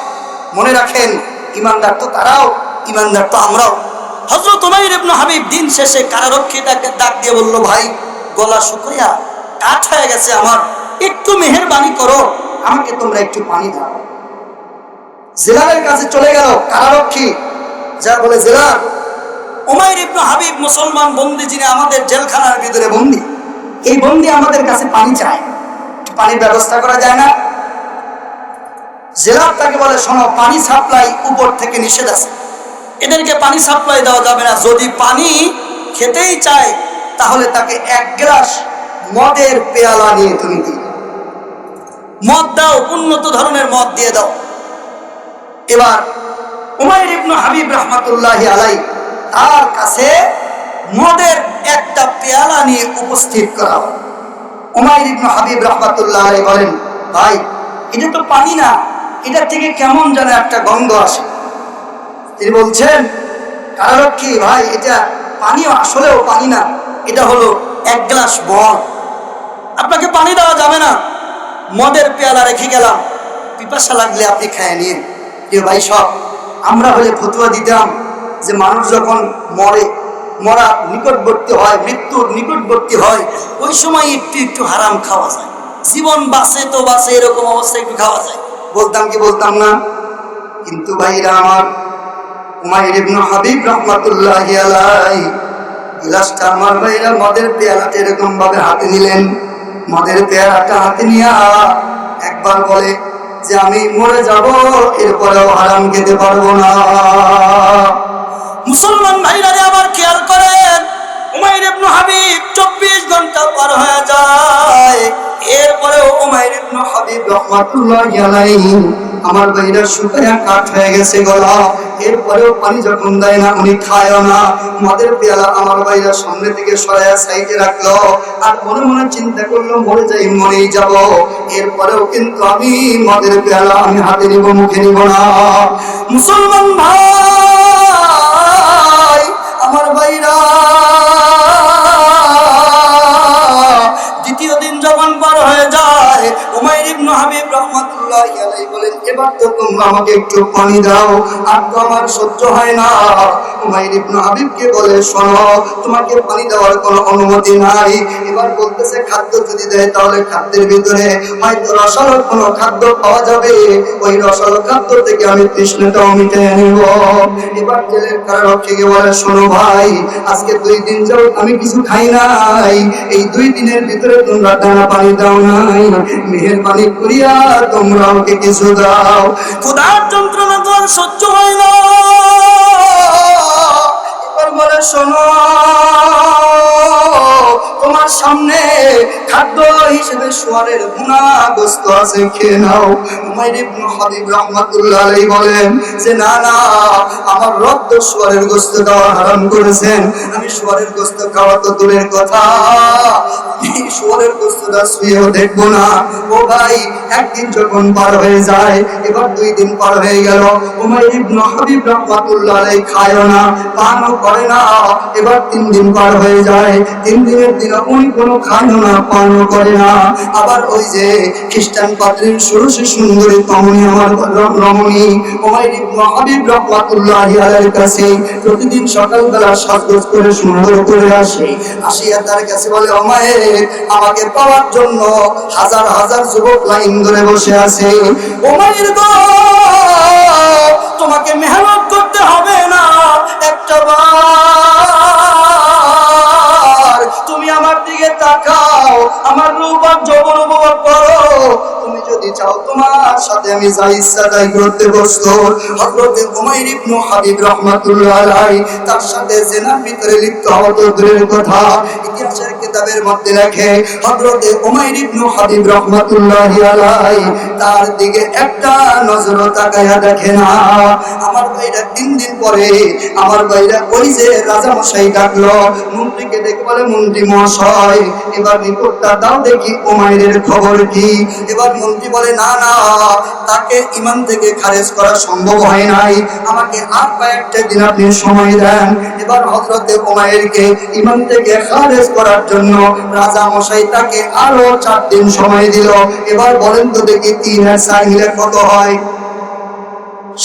S2: মনে রাখেন, ইমানদার তো তারাও, ইমানদার তো আমরাও। হযরত উমাইর ইবনে হাবিব দিন শেষে কারারক্ষীটাকে ডাক দিয়ে বলল, ভাই গলা শুকিয়ে কাঠ হয়ে গেছে আমার, একটু মেহেরবানি করো, আমাকে তোমরা একটু পানি দাও। জেলারের কাছে চলে গেল কারারক্ষী, যা বলে, জেলার, উমাইর ইবনে হাবিব মুসলমান বন্দী, যিনি আমাদের জেলখানার ভিতরে বন্দী, এই বন্দী আমাদের কাছে পানি চায়, পানির ব্যবস্থা করা যায় না? জেলার তাকে বলে, শোনো, পানি সাপ্লাই উপর থেকে নিষেধ আছে, এদেরকে পানি সাপ্লাই দেওয়া যাবে না। যদি পানি খেতেই চায় তাহলে তাকে 1 গ্লাস মদের পেয়ালা নিয়ে তুমি দিও, মদ দাও, উন্নত ধরনের মদ দিয়ে দাও। এবার উমাইর ইবনে হাবিব রাহমাতুল্লাহি আলাইহি তার কাছে মদের একটা পেয়ালা নিয়ে উপস্থিত করা হয়। উমাইর ইবনে হাবিব রাহমাতুল্লাহ আলাইহি বলেন, ভাই এটা তো পানি না, এটা থেকে কেমন যেন একটা গন্ধ আসে। তিনি বলছেন, কারারক্ষী, ভাই এটা পানিও আসলেও পানি না, এটা হলো 1 গ্লাস মদ, আপনাকে পানি দেওয়া যাবে না, মদের পেয়ালা রেখে গেলাম, পিপাসা লাগলে আপনি খেয়ে নিন। ভাই সব আমরা হলে ফতোয়া দিতাম যে মানুষ যখন মরা নিকটবর্তী হয়, মৃত্যুর নিকটবর্তী হয়, ওই সময় একটু একটু হারাম খাওয়া যায়, জীবন বাঁচে তো বাঁচে, এরকম অবস্থায় একটু খাওয়া যায়। বলতাম কি বলতাম না? কিন্তু ভাইরা আমার, উমাইর ইবনে হাবিব রাহমাতুল্লাহি আলাইহি গ্লাসটা আমার ভাইরা মদের পেয়ালাটা এরকম ভাবে হাতে নিলেন। মদের পেয়ালাটা হাতে নিয়ে একবার বলে যে আমি মরে যাব, এরপরেও হারাম খেতে পারবো না। মুসলমান ভাইরা আবার খেয়াল করেন, উমাইর ইবনে হাবিব 24 ঘন্টা পার হয়ে যায়, এরপরেও উমাইর ইবনে হাবিব রাহমাতুল্লাহি আলাইহি আমার ভাইরা শুকায়া কাঠ হয়ে গেছে গলা, এরপরেও পানি যখন দেয় না, উনি খায়ও না। মদের পেয়ালা আমার ভাইরা সামনে থেকে সরায়া সাইডে রাখলো, আর মনে মনে চিন্তা করলো, মরে যাই, মরেই যাব, এরপরেও কিন্তু আমি মদের পেয়ালা আমি হাতে নিব, মুখে নিব না। মুসলমান ভাই, আমার ভাইরা, দ্বিতীয় দিন যখন পার হয়ে যায়, উমাইর ইবনে হাবিব রাহমাতুল্লাহি আলাইহি বলেন, এবার তো তোমরা আমাকে একটু পানি দাও, আর তো আমার সহ্য হয় না। উমাইর ইবনে হাবিবকে বলে, শোনো, তোমাকে পানি দেওয়ার কোনো অনুমতি নাই। এবার বলতেছে, খাদ্য যদি দেয় তাহলে খাদ্যের ভিতরে হয়তো রসালো কোনো খাদ্য পাওয়া যাবে, ওই রসালো খাদ্য থেকে আমি তৃষ্ণাটাও মিটিয়ে নিব। এবার জেলের কারারক্ষীকে বলে, শোনো ভাই, আজকে 2 দিন যাবত আমি কিছু খাই নাই, এই 2 দিনের ভিতরে তোমরা দানা পানি দাও নাই, মেহেরবানি করিয়া তোমরা ওকে কিছু দাও। ক্ষুধার যন্ত্রণা তো আর সহ্য হয় না। এবার বলে, শোনো, তোমার সামনে
S1: খাদ্য হিসেবে শুয়ারের ভুনা গোস্ত আছে, খেয়ে নাও। উমাইর ইবনে হাবিব রাহমাতুল্লাহ আলাইহি বলেন যে না না, আমার রব তো শুয়ারের গোস্ত খাওয়া হারাম করেছেন, আমি শুয়ারের গোস্ত খাওয়া তো দূরের কথা, শুয়ারের গোস্তটা ছুঁয়েও দেখবো না। ও ভাই, একদিন যখন পার হয়ে যায়, এবার 2 দিন পার হয়ে গেল, উমাইর ইবনে হাবিব রাহমাতুল্লাহ আলাইহি খায়ও না, পানও করে না। এবার 3 দিন পার হয়ে যায়, 3 দিনের দিন উনি কোনো খায়ও না, পানও করে না। আবার ওই যে খ্রিস্টান পাদ্রীর ষোড়শী সুন্দরী তমনি আমার রমণী উমাইর ইবনে হাবিব রাহমাতুল্লাহ আলাইহির কাছে প্রতিদিন সকালবেলা সাজগোজ করে সুন্দর করে আসিয়া তার কাছে বলে, উমাইর, আমাকে পাওয়ার জন্য হাজার হাজার যুবক লাইন ধরে বসে আছে। উমাইর গো, তোমাকে মেহনত করতে হবে না, একটা বার তুমি আমার দিকে তাকাও, আমার রূপ আর যৌবন উপভোগ করো। তুমি যদি চাও তোমার সাথে আমি যা ইচ্ছা তাই করতে বসতো। হযরত উমাইর ইবনে হাবিব রাহমাতুল্লাহ আলাইহি তার সাথে জিনার ভিতরে লিপ্ত হওয়া তো দূরের কথা, ইতিহাসের কিতাবের মধ্যে লেখে হযরত উমাইর ইবনে হাবিব রাহমাতুল্লাহ আলাইহি তার দিকে একটা নজরও তাকায়া দেখে না। আমার ভাইরা 3 দিন পরে আমার ভাইরা ওই যে রাজা মশাই ডাকলো, মন্ত্রীকে ডেকে বলে, মন্ত্রী মহাশয়, এবার রিপোর্টটা দাও দেখি উমাইরের খবর কি। এবার মন্ত্রী বলে, না না, তাকে ঈমান থেকে খারেজ করা সম্ভব হয় নাই, আমাকে আর কয়েকটা দিন আপনি সময় দেন। এবার হযরত উমাইরকে ঈমান থেকে খারেজ করার জন্য রাজা মশাই তাকে আরো 4 দিন সময় দিল। এবার বলেন তো দেখি 3 আর 4 মিলে কত হয়?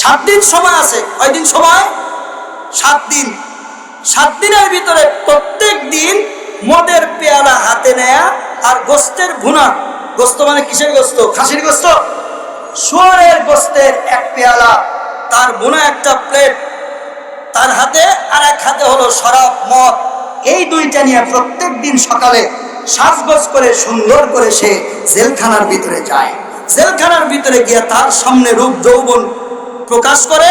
S2: 7 দিন সময় আছে। কয় দিন সময়? 7 দিন। 7 দিনের ভিতরে প্রত্যেক দিন মদের পেয়ালা হাতে নেয়া আর গোস্তের ভুনা, গোস্ত মানে কিসের গোস্ত? খাসির গোস্ত, শুয়োরের গোস্তের 1 পেয়ালা, তার ভুনা একটা প্লেট, তার হাতে আর এক হাতে হলো শরাব মদ, এই 2টা নিয়ে প্রত্যেক দিন সকালে সাজগোজ করে সুন্দর করে সে জেলখানার ভিতরে যায়। জেলখানার ভিতরে গিয়ে তার সামনে রূপ যৌবন প্রকাশ করে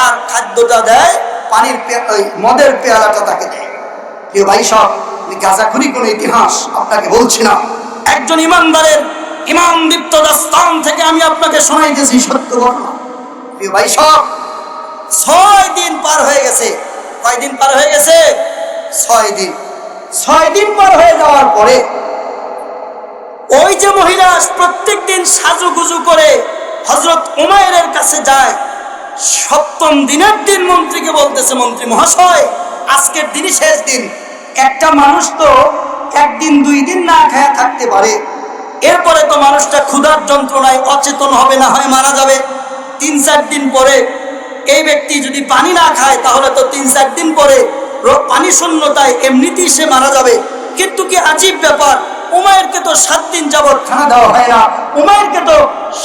S2: আর খাদ্যটা দেয়, পানির মদের পেয়ালাটা তাকে দেয়। প্রিয় ভাই সব, আমি গাঁজাখুরি কোনো ইতিহাস আপনাকে বলছি না, একজন ইমানদারের ইমান দীপ্ত দাস্তান থেকে আমি আপনাকে শোনাইতেছি সত্য ঘটনা। প্রিয় ভাই সব, 6 দিন পার হয়ে গেছে। কয় দিন পার হয়ে গেছে? 6 দিন। 6 দিন পার হয়ে যাওয়ার পরে ওই যে মহিলা প্রত্যেক দিন সাজুগুজু করে হযরত উমাইরের কাছে যায়, 7ম দিনের দিন মন্ত্রীকে বলতেছে, মন্ত্রী মহাশয়, আজকের দিনই শেষ দিন। একটা মানুষ তো 1 দিন 2 দিন না খেয়ে থাকতে পারে, এরপরে তো মানুষটা ক্ষুধার যন্ত্রণায় অচেতন হবে, না হয় মারা যাবে। 3-4 দিন পরে এই ব্যক্তি যদি পানি না খায় তাহলে তো 3-4 দিন পরে পানি শূন্যতায় এমনিতেই সে মারা যাবে। কিন্তু কি আজীব ব্যাপার, উমাইরকে তো 7 দিন যাবত খানা দেওয়া হয় না, উমাইরকে তো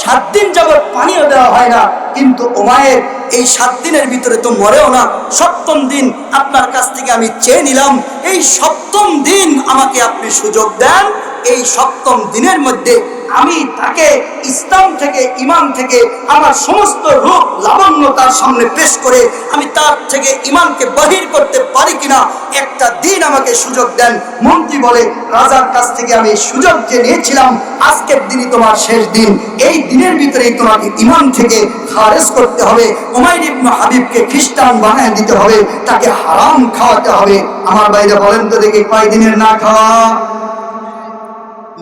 S2: 7 দিন যাবত পানিও দেওয়া হয় না, কিন্তু উমাইর এই 7 দিনের ভিতরে তো মরেও না। 7ম দিন আপনার কাছ থেকে আমি চেয়ে নিলাম, এই 7ম দিন আমাকে আপনি সুযোগ দেন, এই 7ম দিনের মধ্যে আমি তাকে ইসলাম থেকে, ঈমান থেকে আমার সমস্ত রূপ লাবণ্য তার সামনে পেশ করে আমি তার থেকে ঈমানকে বাহির করতে পারি কিনা, একটা দিন আমাকে সুযোগ দেন। মন্ত্রী বলে, রাজার কাছ থেকে আমি সুযোগ যে নিয়েছিলাম, আজকের দিনই তোমার শেষ দিন, এই দিনের ভিতরেই তোমাকে ঈমান থেকে খারেজ করতে হবে, উমাইর ইবনে হাবিবকে খ্রিস্টান বানায় দিতে হবে, তাকে হারাম খাওয়াতে হবে। আমার ভাইরা বলেন তো দেখি, কয় দিনের না খাওয়া?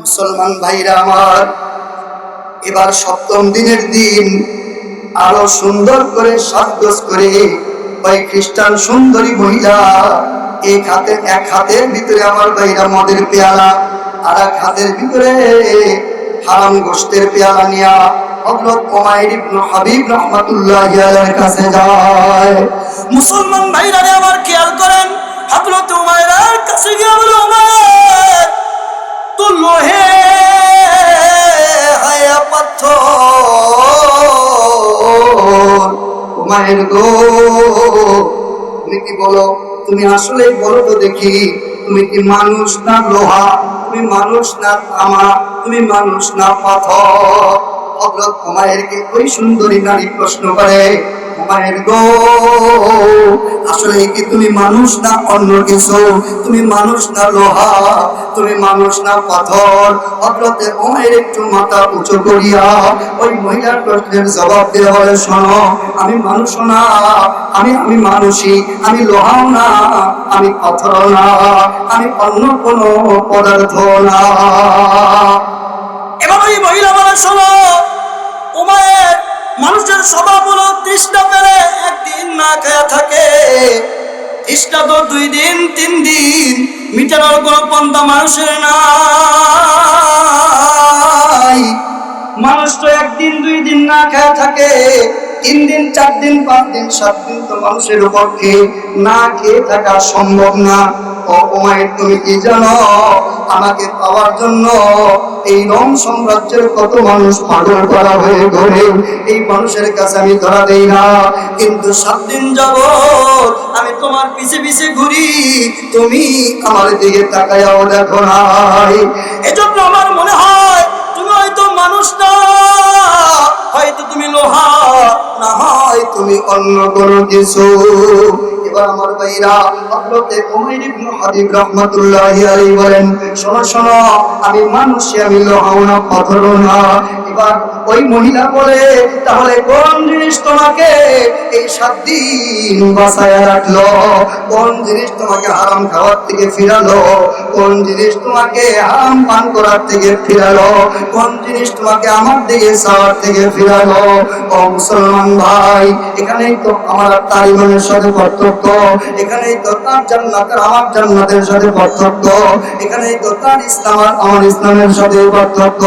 S2: মুসলমান ভাইরা আমার, এবার 7ম দিনের দিন আরো সুন্দর করে সাজগোজ করে ওই খ্রিস্টান সুন্দরী মহিলা এক হাতের ভিতরে আমার ভাইরা মদের পেয়ালা, আর এক হাতের ভিতরে হারাম গোশতের পেয়ালা নিয়া হযরত উমাইর ইবনে হাবিব রাহমাতুল্লাহি আলাইহির কাছে যায়। মুসলমান ভাইরা আমার খেয়াল করেন, হযরত উমাইরের কাছে গিয়ে বলে, উমাইর তো লোহে হায়া পাথর, উমাইর গো, তুমি কি বলো? তুমি আসলেই বলো তো দেখি, তুমি কি মানুষ না লোহা? তুমি মানুষ না তামা? তুমি মানুষ না পাথর? হযরত উমাইরকে ওই সুন্দরী নারী প্রশ্ন করে।
S1: মায়ের গো, আসলে কি তুমি মানুষ না অন্য কিছু? তুমি মানুষ না লোহা? তুমি মানুষ না পাথর? হযরতে ওমর একটু মাথা উঁচু করিয়া ওই মহিলার প্রশ্নের জবাব দিয়ে বলে, শোনো, আমি মানুষ না, আমি মানুষই, আমি লোহাও না, আমি পাথর না, আমি অন্য কোনো পদার্থ না।
S2: এবার ওই মহিলা বলে, শোনো, উমায়ের মানুষের স্বভাব হলো তৃষ্ণা পেলে একদিন না খেয়ে থাকে, তৃষ্ণা তো 2 দিন 3 দিন মিটানোর কোনো পন্থা মানুষের নাই। মানুষ তো 1 দিন 2 দিন না খেয়ে থাকে, 3 দিন 4 দিন 5 দিন 7 দিন তো মানুষের পক্ষে না খেয়ে থাকা সম্ভব না। ও উমাইর, তুমি কি জানো, আমাকে পাওয়ার জন্য এই রোম সাম্রাজ্যের কত মানুষ পাগল করা হয়ে ঘরে, এই মানুষের কাছে আমি ধরা দেই না, কিন্তু 7 দিন যাবত আমি তোমার পিছে পিছে ঘুরি, তুমি আমার দিকে তাকায়াও দেখো নাই। এজন্য আমার মনে হয় তুমি হয়তো মানুষ না, হয়তো তুমি লোহা, না হয় তুমি অন্য কোনো কিছু। এবার আমার ভাইরা হযরতে উমাইর ইবনে হাবিব রাহমাতুল্লাহি আলাইহি বলেন, শোনো শোনো, আমি মানুষ, আমি লোহাও না, পাথরও না। এবার ওই মহিলা বলে, তাহলে কোন জিনিস তোমাকে এই 7 দিন বাঁচায়া রাখলো? কোন জিনিস তোমাকে হারাম খাওয়ার থেকে ফিরালো? কোন জিনিস তোমাকে হারাম পান করার থেকে ফিরালো? কোন জিনিস তোমাকে আমার দিকে চাওয়ার থেকে ফিরালো? ও মুসলমান ভাই, এখানেই তো আমার তার ইমানের সাথে পার্থক্য, এখানেই তো তার জান্নাত আর আমার জান্নাতের সাথে পার্থক্য, এখানেই তো তার ইসলাম আর আমার ইসলামের সাথে পার্থক্য।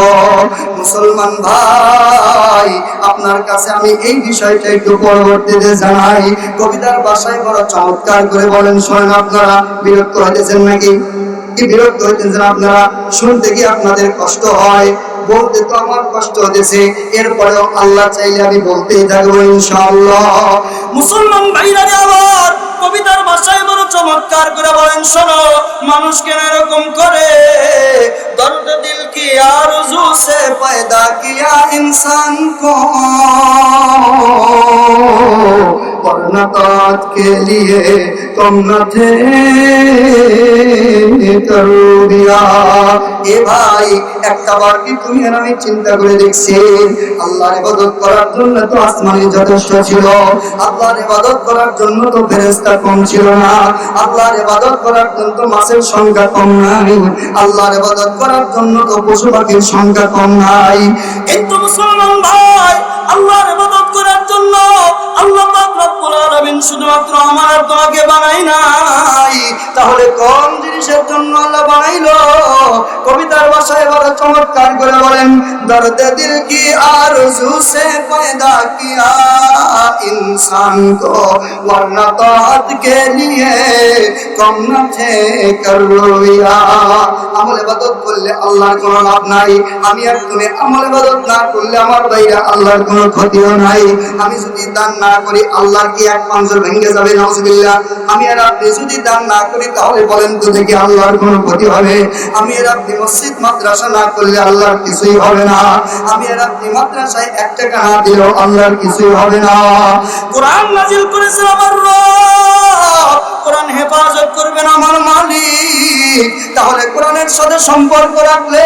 S2: মুসলমান ভাই, আপনার কাছে আমি এই বিষয়টা একটু পরবর্তীতে জানাই। কবিতার ভাষায় বড় চমৎকার করে বলেন, শোনেন। আপনারা বিরক্ত হইতেছেন নাকি? কি বিরক্ত হইতেছেন আপনারা? শুনতে কি আপনাদের কষ্ট হয়? বলতে তো আমার কষ্ট হতেছে, এরপরেও আল্লাহ চাইলে আমি বলতেই থাকবো ইনশাআল্লাহ। মুসলমান ভাইরা আমার কবিতার ভাষায় বড় চমৎকার করে বলেন, শোনো, মানুষ কেন এরকম করে? দর্দ দিল কি আরজু সে पैदा किया इंसान को, वरना तात के लिए तुम न थे कर दिया। এ ভাই, একটাবার কি তুমি আর আমি চিন্তা করে দেখছি, আল্লাহর ইবাদত করার জন্য তো আসমানি যথেষ্ট ছিল, আল্লাহর ইবাদত করার জন্য তো ফেরেশতা কম ছিল না, আল্লাহর ইবাদত করার জন্য তো মাছের সংখ্যা কম নাই, আল্লাহর ইবাদত করার জন্য তো পশু পাখির সংখ্যা কম নাই। কিন্তু মুসলমান ভাই, আল্লাহর ইবাদত করার জন্য আল্লাহ পাক রব্বুল আলামিন শুধুমাত্র আমার আর তোমাকে বানাই নাই, তাহলে কোন জিনিসের জন্য আল্লাহ বানাইলো? কবিতার ভাষায় বড় চমৎকার করে বলেন, দর্দ দিল কি আরজু সে पैदा किया इंसान को, वरना ताअत के लिए कम न थे कर दिया। আমল ইবাদত করলে আল্লাহর কোনো লাভ নাই, আমি আর তুমি আমল ইবাদত না করলে আমার ভাইরা আল্লাহর কোনো ক্ষতিও নাই। আমি যদি দান না করি, আল্লাহর কি এক পাঞ্জর ভেঙে যাবে? নাউজুবিল্লাহ। আমি আর আপনি যদি দান না করি, তাহলে বলেন তো দেখি আল্লাহর কোনো ক্ষতি হবে? আমি আর আপনি মসজিদ মাদ্রাসা না করলে আল্লাহর কিছুই হবে না। আমি আর আপনি মাদ্রাসায় 1 টাকা না দিলেও আল্লাহর কিছুই হবে না। কোরআন নাজিল করেছে আমার রব, কোরআন হেফাজত করবেন আমার মালিক, তাহলে কোরআনের সাথে সম্পর্ক রাখলে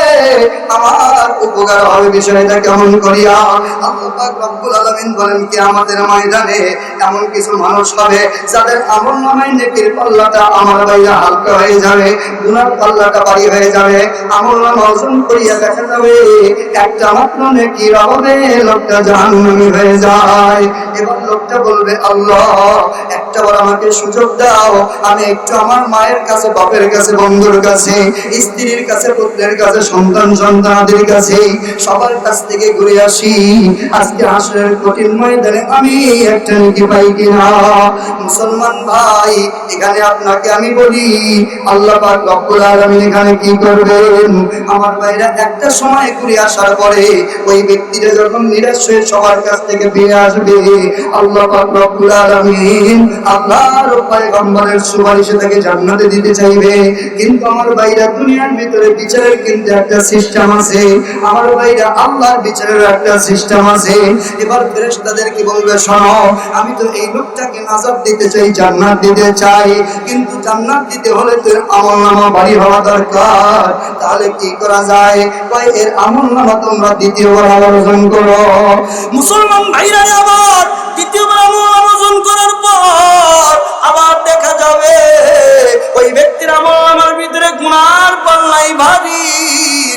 S2: আমার উপকার হবে। বিষয়টা কেমন করিয়া? আল্লাহ পাক রব্বুল আলামিন বলেন, কিয়ামতের ময়দানে এমন কিছু মানুষ হবে যাদের আমলনামায় নেকির পাল্লাটা আমার ভাইরা হালকা হয়ে যাবে, গুনার পাল্লাটা ভারী হয়ে যাবে। আমলনামা ওজন করিয়া দেখা যাবে একটা মাত্র নেকির অভাবে লোকটা জাহান্নামী হয়ে যায়। এবার লোকটা বলবে, আল্লাহ, একটাবার আমাকে সুযোগ দাও, আমি একটু আমার মায়ের কাছে, বাপের কাছে, বন্ধুর কাছে, স্ত্রীর কাছে, পুত্রের কাছে, সন্তানাদের কাছে, সবার কাছ থেকে ঘুরে আসি। আজকে হাসরের কঠিন ময়দানে আমি একটা নেকি পাই কিনা? মুসলমান ভাই, এখানে আপনাকে আমি বলি, আল্লাহ পাক রব্বুল আলামিন এখানে কি করবেন? আমার ভাইরা, একটা সময় ঘুরে আসার পরে ওই ব্যক্তিরা যখন নিরাশ হয়ে সবার কাছ থেকে ফিরে আসবে, আল্লাহ পাক রব্বুল আলামিন আল্লাহর পয়গম্বরের সুপারিশে তাকে জান্নাতে দিতে চাইবে। কিন্তু আমার
S1: আমার ভাইরা দুনিয়ার ভিতরে বিচারের কিন্তু একটা সিস্টেম আছে, আমার ভাইরা আল্লাহর বিচারের একটা সিস্টেম আছে। এবার ফেরেশতাদের কি বলবে, শোনো আমি তো এই লোকটাকে নাজাত দিতে চাই, জান্নাত দিতে চাই, কিন্তু জান্নাত দিতে হলে তোর আমলনামা ভারী হওয়া দরকার। তাহলে কি করা যায়? কয় এর আমলনামা তোমরা দ্বিতীয়বার আলোচন করো।
S2: মুসলমান ভাইরা আবার দ্বিতীয়বার আমল ওজন করার পর আবার দেখা যাবে ওই ব্যক্তির আমল আমার ভিতরে গুনার পাল্লাই ভারী,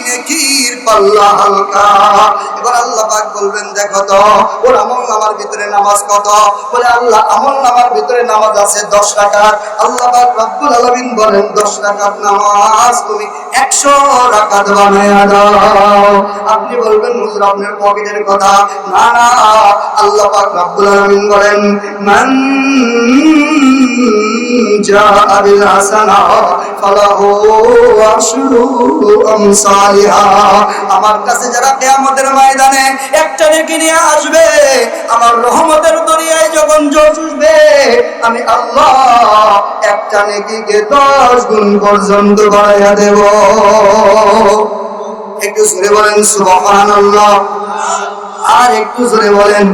S2: নেকির পাল্লা হালকা। এবার আল্লাহ পাক বলবেন, দেখো তো ওর আমল নামার ভিতরে নামাজ কত? বলে আল্লাহ আমল নামার ভিতরে নামাজ আছে 10 রাকাত। আল্লাহ পাক রব্বুল আলামিন বলেন 10 রাকাত নামাজ তুমি 100 রাকাত বানায়া দাও। আপনি বলবেন হুজুর আপনার পকেটের কথা। না না, আল্লাহ পাক রব্বুল আলামিন বলেন মান জাআ বিল হাসানা ফালাহু আশরু আমসালিহা। আমার কাছে যারা কিয়ামতের ময়দানে একটা নেকি নিয়ে আসবে, আমার রহমতের দরিয়ায় যখন জ্বলবে, আমি আল্লাহ একটা নেকিকে 10 গুণ পর্যন্ত বাড়াইয়া দেব। একটু জোরে বলেন সুবহানাল্লাহ। আর একটু জোরে বলেন।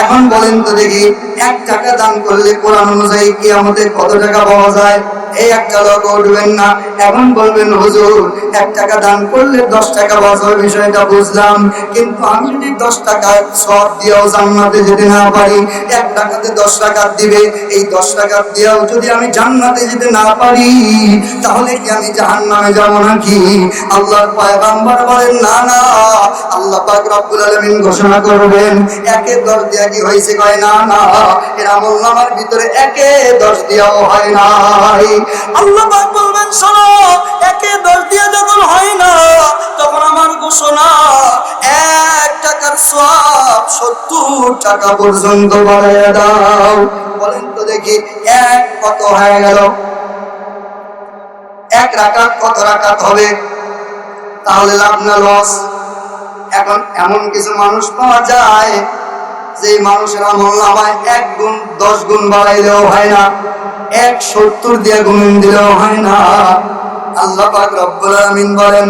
S2: এখন বলেন তো দেখি, 1 টাকা দান করলে কোরআন অনুযায়ী কিয়ামতে কত টাকা পাওয়া যায়? এই একটা লোক উঠবেন না। এখন বলবেন হুজুর 1 টাকা দান করলে 10 টাকা বাঁচবে, বিষয়টা বুঝলাম, কিন্তু আমি যদি 10 টাকা সওয়াব দিয়েও জান্নাতে যেতে না পারি, 1 টাকাতে 10 টাকা দিবে, এই 10 টাকা দিয়েও যদি আমি জান্নাতে যেতে না পারি, তাহলে কি আমি জাহান্নামে যাব নাকি? আল্লাহর পয়গম্বর বলেন না না, আল্লাহ পাক রব্বুল আলামিন ঘোষণা করবেন 1 এ 10 দিয়া কি হয়েছে? কয় না না, এর আমলনামার ভিতরে 1 এ 10 দিয়াও হয় নাই। আল্লাহ পাক বলবেন শোনো, 1 এ 10 দিয়া যখন হয় না, তখন আমার ঘোষণা 1 টাকার সওয়াব 70 টাকা পর্যন্ত বাড়াইয়া দাও। বলেন তো দেখি 1 কত হয়ে গেল? 1 রাকাত কত রাকাত হবে? তাহলে লাভ না লস? এখন এমন কিছু মানুষ পাওয়া যায় যে মানুষের আমলনামায় 1 গুণ 10 গুণ বাড়াইলেও হয় না, 170 দিয়ে গুণ দিলেও হয় না। আল্লাহ পাক রব্বুল আলামিন বলেন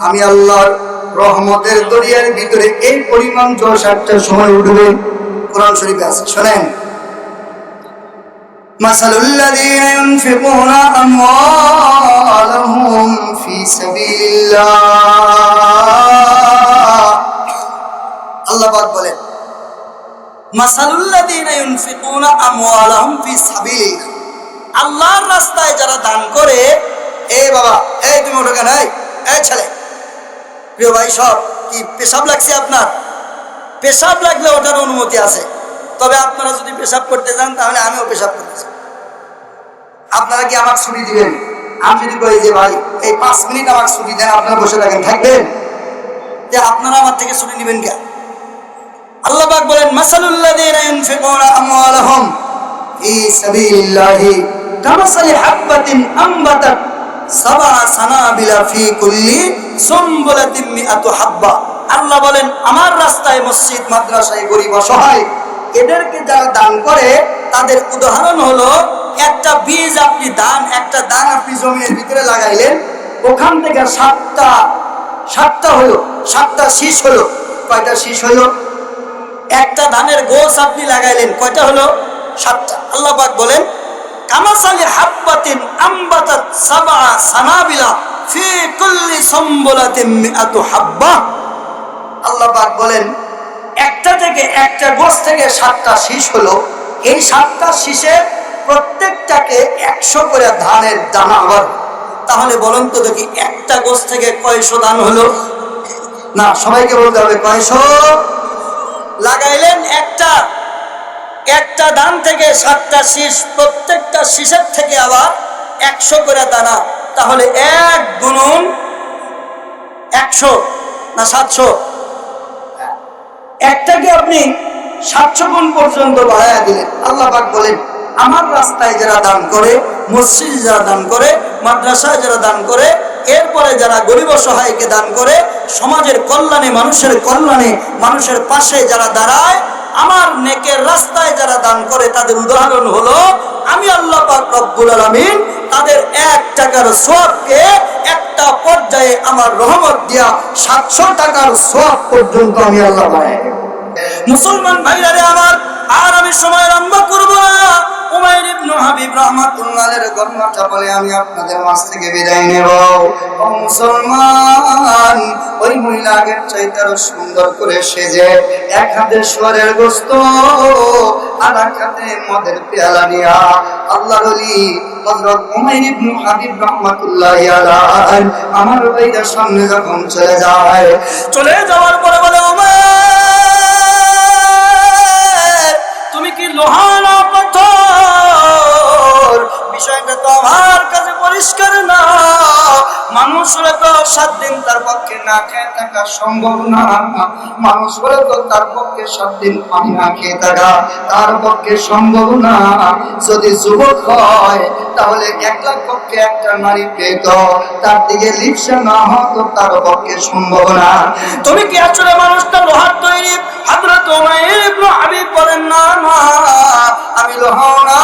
S2: আমি আল্লাহর রহমতের দরিয়ার ভিতরে এই পরিমাণ জোশ একটা সময় উঠবে। কোরআন শরীফে আছে, শুনেন। মাসালুল্লাযীনা ইউনফিকুনা আমওয়ালাহুম ফি সাবিলিল্লাহ। আল্লাহ পাক বলেন মাসালুল্লাযীনা ইউনফিকুনা আমওয়ালাহুম ফি সাবিলিল্লাহ। আল্লাহর রাস্তায় যারা দান করে, এ বাবা, এই তুমি ওঠো কেন? এই ছেলে, প্রিয় ভাই, সব কি পেশাব লাগছে আপনার? পেশাব লাগলে ওঠার অনুমতি আছে, তবে আপনারা যদি পেশাব করতে যান তাহলে আমিও পেশাব করতে চাই। আপনারা কি আমাকে ছুটি দিবেন? আমি যদি কই যে ভাই এই 5 মিনিট আমাকে ছুটি দেন, আপনারা বসে থাকেন, থাকবেন? যে আপনারা আমার থেকে ছুটি নেবেন কেন? আল্লাহ পাক বলেন মাসালুল্লাযীনা ইউনফিকুনা আমওয়ালাহুম ফি সাবিলিল্লাহি কামাসালি হাববাতিন আমবাতাত 7 সানাবিলা ফি কুল্লি সুমবুলাতিন মিআতু হাব্বা। আল্লাহ বলেন আমার রাস্তায় মসজিদ, মাদ্রাসায়, গরিব অসহায় এদেরকে যারা দান করে, তাদের উদাহরণ হলো একটা বীজ আপনি একটা দান আপনি জমির ভিতরে লাগাইলেন, ওখান থেকে 7টা হলো, 7টা শীষ হলো। কয়টা শীষ হলো? একটা ধানের গোছ আপনি লাগাইলেন, কয়টা হলো? 7টা। আল্লাহ পাক বলেন কামাসালি হাববাতিন আমবাতাত 7 সানাবিলা ফি কুল্লি সুমবুলাতিন মিআতু হাব্বা। আল্লাহ পাক বলেন একটা থেকে, একটা গোছ থেকে 7টা শীষ হলো, এই 7টা শীষে প্রত্যেকটাকে 100 করে ধানের দানা আবার। তাহলে বলেন তো দেখি একটা গোছ থেকে কয়শো ধান হলো? না, সবাইকে বলতে হবে কয়শো। লাগাইলেন একটা ধান থেকে 7টা শীষ, প্রত্যেকটা শীষের থেকে আবার 100 করে দানা। তাহলে 1 গুণন 100 না 700? একটাকে আপনি 700 গুণ পর্যন্ত বাড়ায়া দিলেন। আল্লাহ পাক বলেন আমার রাস্তায় যারা দান করে, মসজিদে যারা দান করে, মাদ্রাসায় যারা দান করে, এরপরে যারা গরিব অসহায়কে দান করে, সমাজের কল্যাণে, মানুষের কল্যাণে, মানুষের পাশে যারা দাঁড়ায়, আমার নেকের রাস্তায় যারা দান করে, তাদের উদাহরণ হলো আমি আল্লাহ পাক রব্বুল আলামিন তাদের 1 টাকার সওয়াবকে একটা পর্যায়ে আমার রহমত দিয়া 700 টাকার সওয়াব পর্যন্ত আমি আল্লাহ বানাই দেব। মুসলমান ভাইরা রে আমার, আর আমি সময় লম্বা করব না। উমাইর ইবনে হাবিব রাহমাতুল্লাহ আলাইহির গণনাটা বলে আমি আপনাদের মাঝ থেকে বিদায় নেব। ও মুসলমান, ওই মহিলা আগের চাইতে আরো সুন্দর করে সেজে এক হাতে শুয়োরের গোশত আর এক হাতে মদের পেয়ালা নিয়া আল্লাহর ওলি হযরত উমাইর ইবনে হাবিব রাহমাতুল্লাহি আলাইহি আমার ভাইদের সামনে যখন চলে যাওয়ার পরে বলে, উমাইর তুমি কি লোহা না পাথর? বিষয়টা তো আমার কাছে পরিষ্কার না। মানুষ হলে তো 7 দিন তার পক্ষে না খেয়ে থাকা সম্ভব না। মানুষ হলে তো তার পক্ষে 7 দিন পানি না খেয়ে থাকা তার পক্ষে সম্ভব না। যদি যুবক হয় তাহলে একলা পক্ষে একটা নারী পেত, তার দিকে লিপ্সা না হতো তার পক্ষে সম্ভব না। তুমি কি আসলে মানুষটা লোহার তৈরি? হযরত উমাইর ইবনে হাবিব বলেন, না না, আমি লোহা না,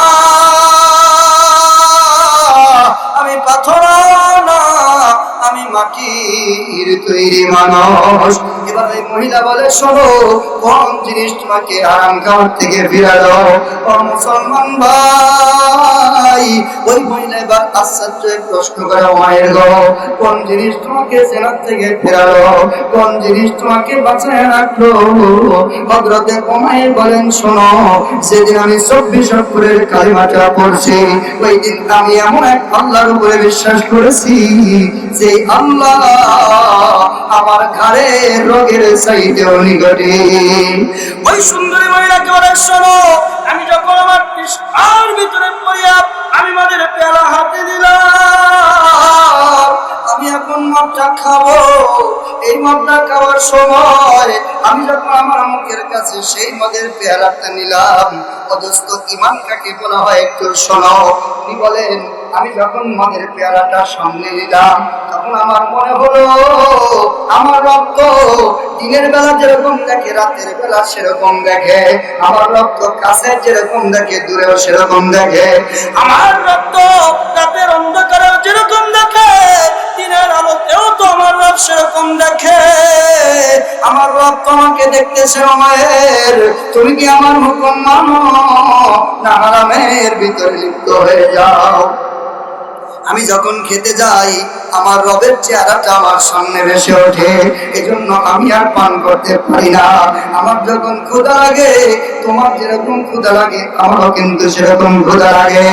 S2: আমি পাথর না, আমি মাটির তৈরি মানুষ। এবার এই মহিলা বলে, শোনো, কোন জিনিস তোমাকে আরাম খাওয়ার থেকে ফিরালো? ও মুসলমান ভাই, ওই মহিলা এবার আশ্চর্য প্রশ্ন করে, মায়ের গো, কোন জিনিস তোমাকে জেনার থেকে ফিরালো? কোন জিনিস তোমাকে বাঁচায় রাখলো? হযরতে উমাইর বলেন, শোনো, সেদিন আমি 24 অক্ষরের কালিমাটা পড়ছি, ওই দিন আমি এমন এক আল্লাহর উপরে বিশ্বাস করেছি যে আল্লাহ আমার ঘরে রোগের চাইতেও নিকটে। ওই সুন্দরী মহিলাকে বলে, শোনো, আমি যখন আমার তৃষ্ণার ভিতরে পড়িয়া আমি মদের পেয়ালা হাতে দিলাম, আমি এখন মদটা খাবো। এই মদটা খাওয়ার সময় আমি যখন আমার মুখের কাছে সেই মদের পেয়ালাটা নিলাম, অদস্ত ঈমান কাকে বলা হয় একটু শোনো। উনি বলেন, আমি যখন মদের পেয়ালাটা সামনে নিলাম তখন আমার মনে হলো আমার রক্ত দিনের বেলা যেরকম দেখে রাতের বেলা সেরকম দেখে, আমার রক্ত কাছে যেরকম দেখে দূরেও সেরকম দেখে, আমার রক্ত রাতের অন্ধকারেও যেরকম দেখে দিনের আলোতেও তো আমার রব সেরকম দেখে। আমার রব তোমাকে দেখতেছে, মায়ের তুমি কি আমার হুকুম মানো না হারামের ভিতরে লিপ্ত হয়ে যাও? আমি যখন খেতে যাই আমার রবের চেহারাটা আমার সামনে ভেসে ওঠে, এজন্য আমি আর পান করতে পারি না। আমার যখন ক্ষুধা লাগে, তোমার যেরকম ক্ষুধা লাগে আমারও কিন্তু সেরকম ক্ষুধা লাগে।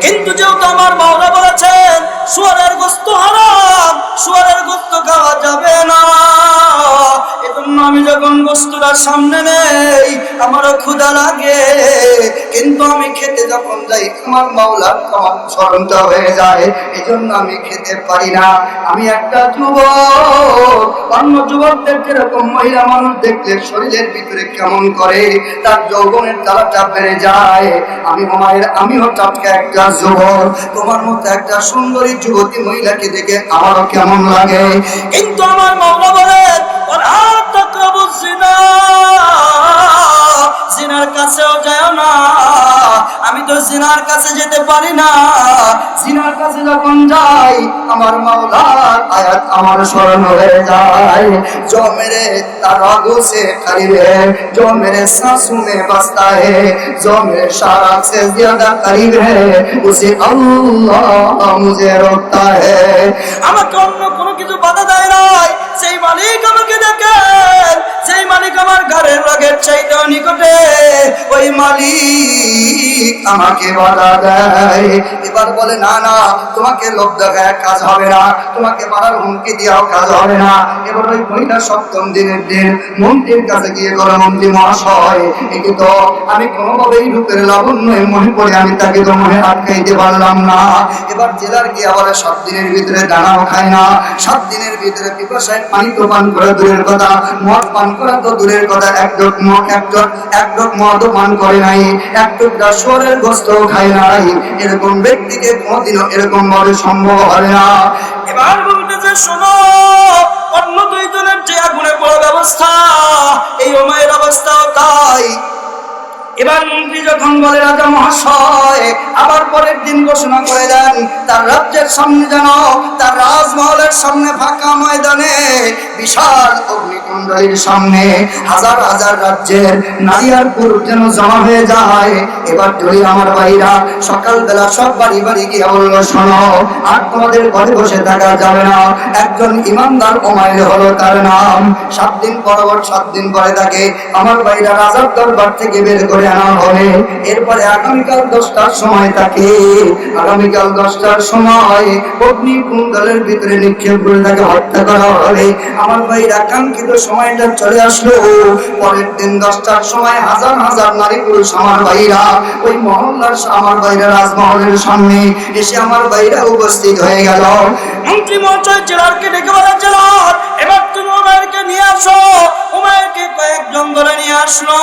S2: কিন্তু যেহেতু আমার মাওলা বলেছেন শুয়োরের গোশত হারাম, শুয়োরের গোশত খাওয়া যাবে না, এজন্য আমি যখন গোশতটার সামনে নেই আমারও ক্ষুধা লাগে, কিন্তু আমি খেতে যখন যাই আমার মাওলার আমার স্মরণটা হয়ে যায়, এজন্য আমি খেতে পারি না। আমি একটা যুবক, অন্য যুবকদের যেরকম মহিলা মানুষ দেখলে শরীরের ভিতরে কেমন করে, তার যৌবনের জ্বালাটা বেড়ে যায়, আমি মায়ের আমিও টাটকা একটা যুবক, তোমার মতো একটা সুন্দরী যুবতী মহিলাকে দেখে আমারও কেমন লাগে। কিন্তু আমার মাওলা বলেন, জিনার কাছেও যায় না। আমি তো জিনার কাছে যেতে পারি না। জিনার কাছে যখন যাই আমার মাওলার আয়াত আমার স্মরণ হয়ে যায়, जो मेरे तराजू से करीब है, जो मेरे सांसों में बसता है, जो मेरे शाराब से ज्यादा करीब है, उसे अल्लाह मुझे रोकता है। আমাকে অন্য কোনো কিছু বাধা দেয় নাই, সেই মালিক আমাকে দেখেন, সেই মালিক আমার ঘরের রোগের চাইতেও নিকটে, ওই মালিক আমাকে বাধা দেয়। এবার বলে, না না, তোমাকে লোক দেখায় কাজ হবে না, তোমাকে বাধার হুমকি দিয়েও কাজ হবে না। এবার ওই মহিলা 7ম দিনের দিন মন্ত্রীর কাছে গিয়ে বলে, মন্ত্রী মহাশয়, একে তো আমি কোনোভাবেই রূপের লাবণ্যে মনে পড়ে আমি তাকে তো মনে আটকাইতে পারলাম না। এবার জেলার গিয়ে আবার 7 দিনের ভিতরে দানাও খায় না, 7 দিনের ভিতরে পিপাসায় পানি তো পান করা দূরের কথা, মদ পান করা তো দূরের কথা, এক ঢোক মদও পান করে নাই, এক টুকরা শুয়োরের গোশতও খায় নাই। এরকম ব্যক্তিকে কোনোদিনও এরকম ভাবে সম্ভব হবে না। এবার বলতেছে, শোনো, অন্য 2 জনের যে আগুনে পড়া ব্যবস্থা, এই উমাইর অবস্থাও তাই। এবার মন্ত্রী যখন বলে রাজা মহাশয়, আবার পরের দিন ঘোষণা করে দেন তার রাজ্যের সামনে যেন, তার রাজমহলের সামনে ফাঁকা ময়দানে বিশাল অগ্নিকুণ্ডলীর সামনে হাজার হাজার রাজ্যের নারী আর পুরুষ যেন জমা হয়ে যায়। এবার ধরি আমার ভাইরা সকালবেলা সব বাড়ি বাড়ি গিয়ে বলল, শোনো, আর তোমাদের ঘরে বসে থাকা যাবে না। একজন ইমানদার উমাইর হলো তার নাম। 7 দিন পরপর 7 দিন পরে তাকে আমার ভাইরা রাজার দরবার থেকে বের করে আনা হবে। এরপরে আগামীকাল 10টার সময় তাকে, আগামীকাল 10টার সময় অগ্নিকুণ্ডলের ভিতরে নিক্ষেপ করে তাকে হত্যা করা হবে। আমার ভাইরা কাঙ্ক্ষিত সময়টা চলে আসলো। পরের দিন 10টার সময় হাজার হাজার নারী পুরুষ আমার ভাইরা ওই মহল্লার, আমার ভাইরা রাজমহলের সামনে এসে আমার ভাইরা উপস্থিত হয়ে গেল। মন্ত্রী মহাশয় জেলারকে ডেকে বলে, জেলার এবার তুমি উমাইরকে নিয়ে আসো। উমাইরকে কয়েকজন ধরে নিয়ে আসলো।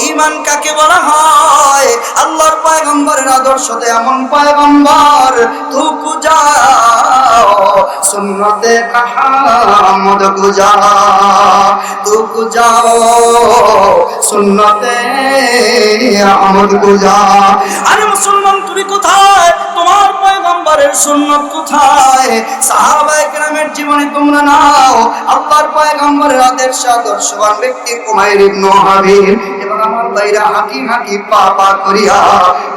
S2: ঈমান কাকে বলা হয়? আল্লাহর পয়গম্বরের আদর্শতে এমন পয়গম্বর, তুকু যাও সুন্নতে আহমদ গুজা, তুকু যাও সুন্নতে আহমদ গুজা। আরে মুসলমান, তুমি কোথায়? তোমার পয়গম্বরের সুন্নাত কোথায়? সাহাবায়ে কেরামের জীবনী তোমরা নাও। আল্লাহর পয়গম্বরের আদর্শবান ব্যক্তি উমাইর ইবনে হাবিব। এবং আমার ভাইরা হাঁটি হাঁটি পা পা করিয়া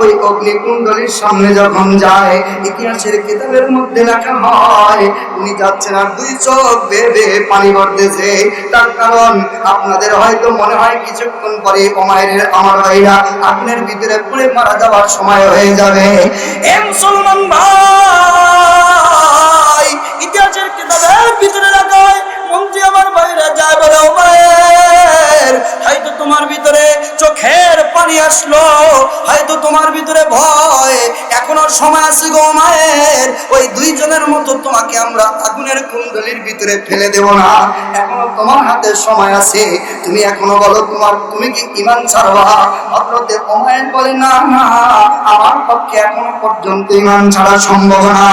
S2: ওই অগ্নিকুণ্ডলীর সামনে যখন যায়, ইতিহাসের কিতাবের মধ্যে লেখা হয় উনি যাচ্ছেন আর 2 চোখ বেয়ে বেয়ে পানি পড়তেছে। তার কারণ আপনাদের হয়তো মনে হয় কিছুক্ষণ পরে উমাইরের, আমার ভাইরা, আগুনের ভিতরে পুড়ে মারা যাওয়ার সময় হয়ে যাবে। এ মুসলমান ভাই, ইতিহাসের কিতাবের ভিতরে লেখা হয় মন্ত্রী আমার ভাইরা যায় বলে, উমাইর হয়তো তোমার ভিতরে চোখের পানি আসলো, হয়তো তোমার ভিতরে ভয়, এখনো সময় আছে গো উমাইর। ওই 2 জনের মতো তোমাকে আমরা আগুনের কুণ্ডলীর ভিতরে ফেলে দেব না, এখনো তোমার হাতে সময় আছে। তুমি এখনো বলো তুমি কি ঈমান ছাড়বা? হযরত উমাইর বলে, না না, আমার পক্ষে এখনো পর্যন্ত ঈমান ছাড়া সম্ভব না।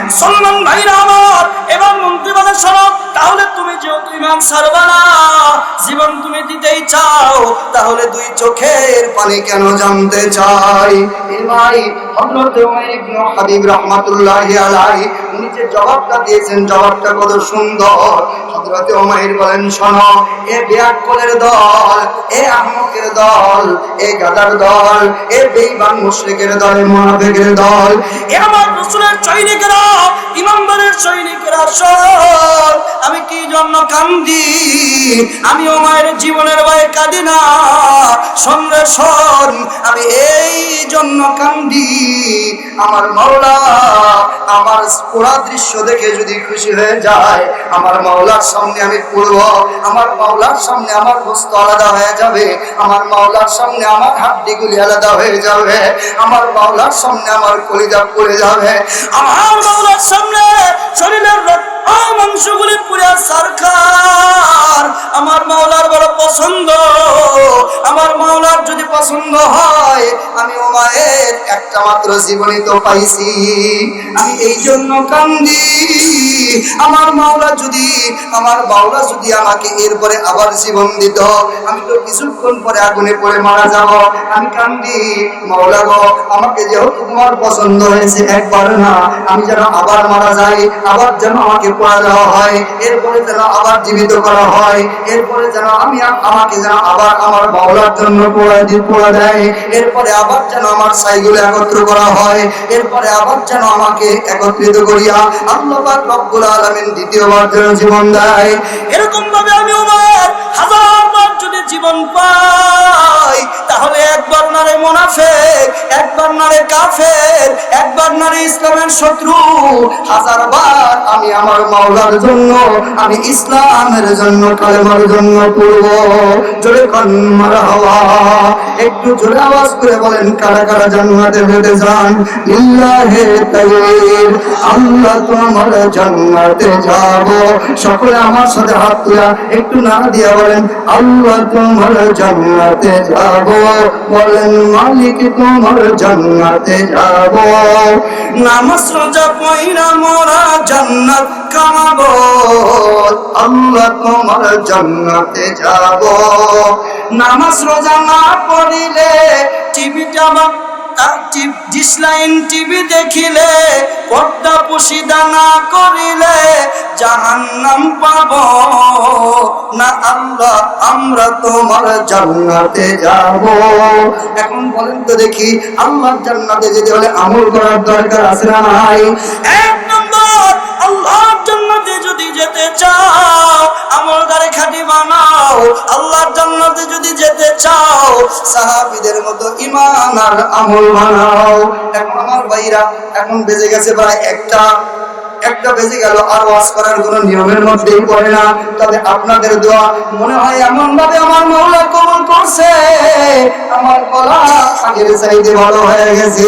S2: মুসলমান ভাইরা আমার, এবার মন্ত্রী বলে, শোনো, তাহলে তুমি যেহেতু ঈমান ছাড়বা না, জীবন তুমি দিতেই চাও, তাহলে 2 চোখের পানি কেন জানতে চাই? এ ভাই, হযরত উমাইর ইবনে হাবিব রাহমাতুল্লাহি আলাইহি উনি যে জবাবটা দিয়েছেন, জবাবটা কত সুন্দর। হযরত উমাইর বলেন, শোনো, এ বেয়াক্কলের দল, এ আহমকের দল, এ গাদার দল, এ বেঈমান মুশরিকের দল, এ মুনাফিকের দল, এ আমার রাসূলের সৈনিকেরা, ইমানদারের সৈনিকেরা, শোন, আমি কি জন্য কান্দি? আমি উমাইরের জীবনের ভয়ে কাঁদি না। শোন রে শোন, আমি এই জন্য কান্দি, আমার মাওলা আমার পুরা দৃশ্য দেখে যদি খুশি হয়ে যায়, আমার মাওলার সামনে আমি পড়ব, আমার মাওলার সামনে আমার গোশত আলাদা হয়ে যাবে, আমার মাওলার সামনে আমার হাড্ডিগুলি আলাদা হয়ে যাবে, আমার মাওলার সামনে আমার কলিজা পড়ে যাবে, আমার মাওলার সামনে শরীরের মাংসগুলি পুরা সরকার। আমার মাওলার বড় পছন্দ। আমার মাওলার যদি পছন্দ হয়, আমি উমাইর একটা মাত্র জীবনই তো পাইছি, আমি এই জন্য কান্দি। আমার মাওলা যদি আমাকে এরপরে আবার জীবন দিত, আমি তো কিছুক্ষণ পরে আগুনে পড়ে মারা যাব। আমি কান্দি, মাওলা গো, আমাকে যেহেতু তোমার পছন্দ হয়েছে, একবার না, আমি যেন আবার মারা যাই, আবার যেন আমাকে পোড়া দেওয়া হয়, এরপরে যেন আবার জীবিত করা হয়, এরপরে যেন আমাকে যেন আবার আমার মাওলার জন্য পোড়া দেয়, এরপরে আবার যেন আমার ছাইগুলো একত্র করা হয়, এরপরে আবার যেন আমাকে একত্রিত করিয়া আল্লাহ পাক রব্বুল আলামিন দ্বিতীয়বার যেন জীবন দেয়। এরকম ভাবে আমি উমাইর 1000 বার যদি জীবন পাই, তাহলে একবার না রে মুনাফিক, একবার না রে কাফের, একবার না রে ইসলামের শত্রু, 1000 বার আমি আমার মাওলার জন্য, আমি ইসলামের জন্য, কালেমার জন্য পড়ব। জোরে কান মারহাবা, একটু জোরে আওয়াজ করে বলেন, কারা কারা জান্নাতে যেতে চান? লিল্লাহি তাকবীর, আল্লাহ তোমার জান্নাতে যাব। সকলে আমার সাথে হাত তুলে একটু নাড়া দিয়া বলেন, আল্লাহ তোমার জান্নাতে যাব।
S1: যাব, বলেন মালিক তোমার জান্নাতে যাব।
S2: নামাজ রোজা পয়রা মোরা জান্নাত কামাবো,
S1: আল্লাহ তোমার জান্নাতে যাব।
S2: নামাজ রোজা না পড়িলে টিভিটা বা ডিসলাইন টিভি দেখিলে, পর্দা পুশিদা না করিলে জাহান্নাম পাবো না আল্লাহ আমরা তোমার
S1: জান্নাতে যাব। এখন বলেন তো দেখি, আল্লাহর জান্নাতে যেতে হলে আমল করার দরকার আছে না নাই?
S2: এক নম্বর, আল্লাহর জান্নাতে যদি যেতে চাও আমলদারে খাঁটি বানাও। আল্লাহর জান্নাতে যদি যেতে চাও
S1: সাহাবীদের মতো ঈমান আর আমল বানাও। এখন আমার ভাইরা, এখন বেজে গেছে প্রায় একটা বেজে গেল, আর ওয়াজ করার কোনো নিয়মের মধ্যেই পড়ে না। তবে আপনাদের দোয়া মনে হয় এমন ভাবে আমার মাওলা কবুল করছে, আমার গলা আগের চাইতে ভালো হয়ে গেছে।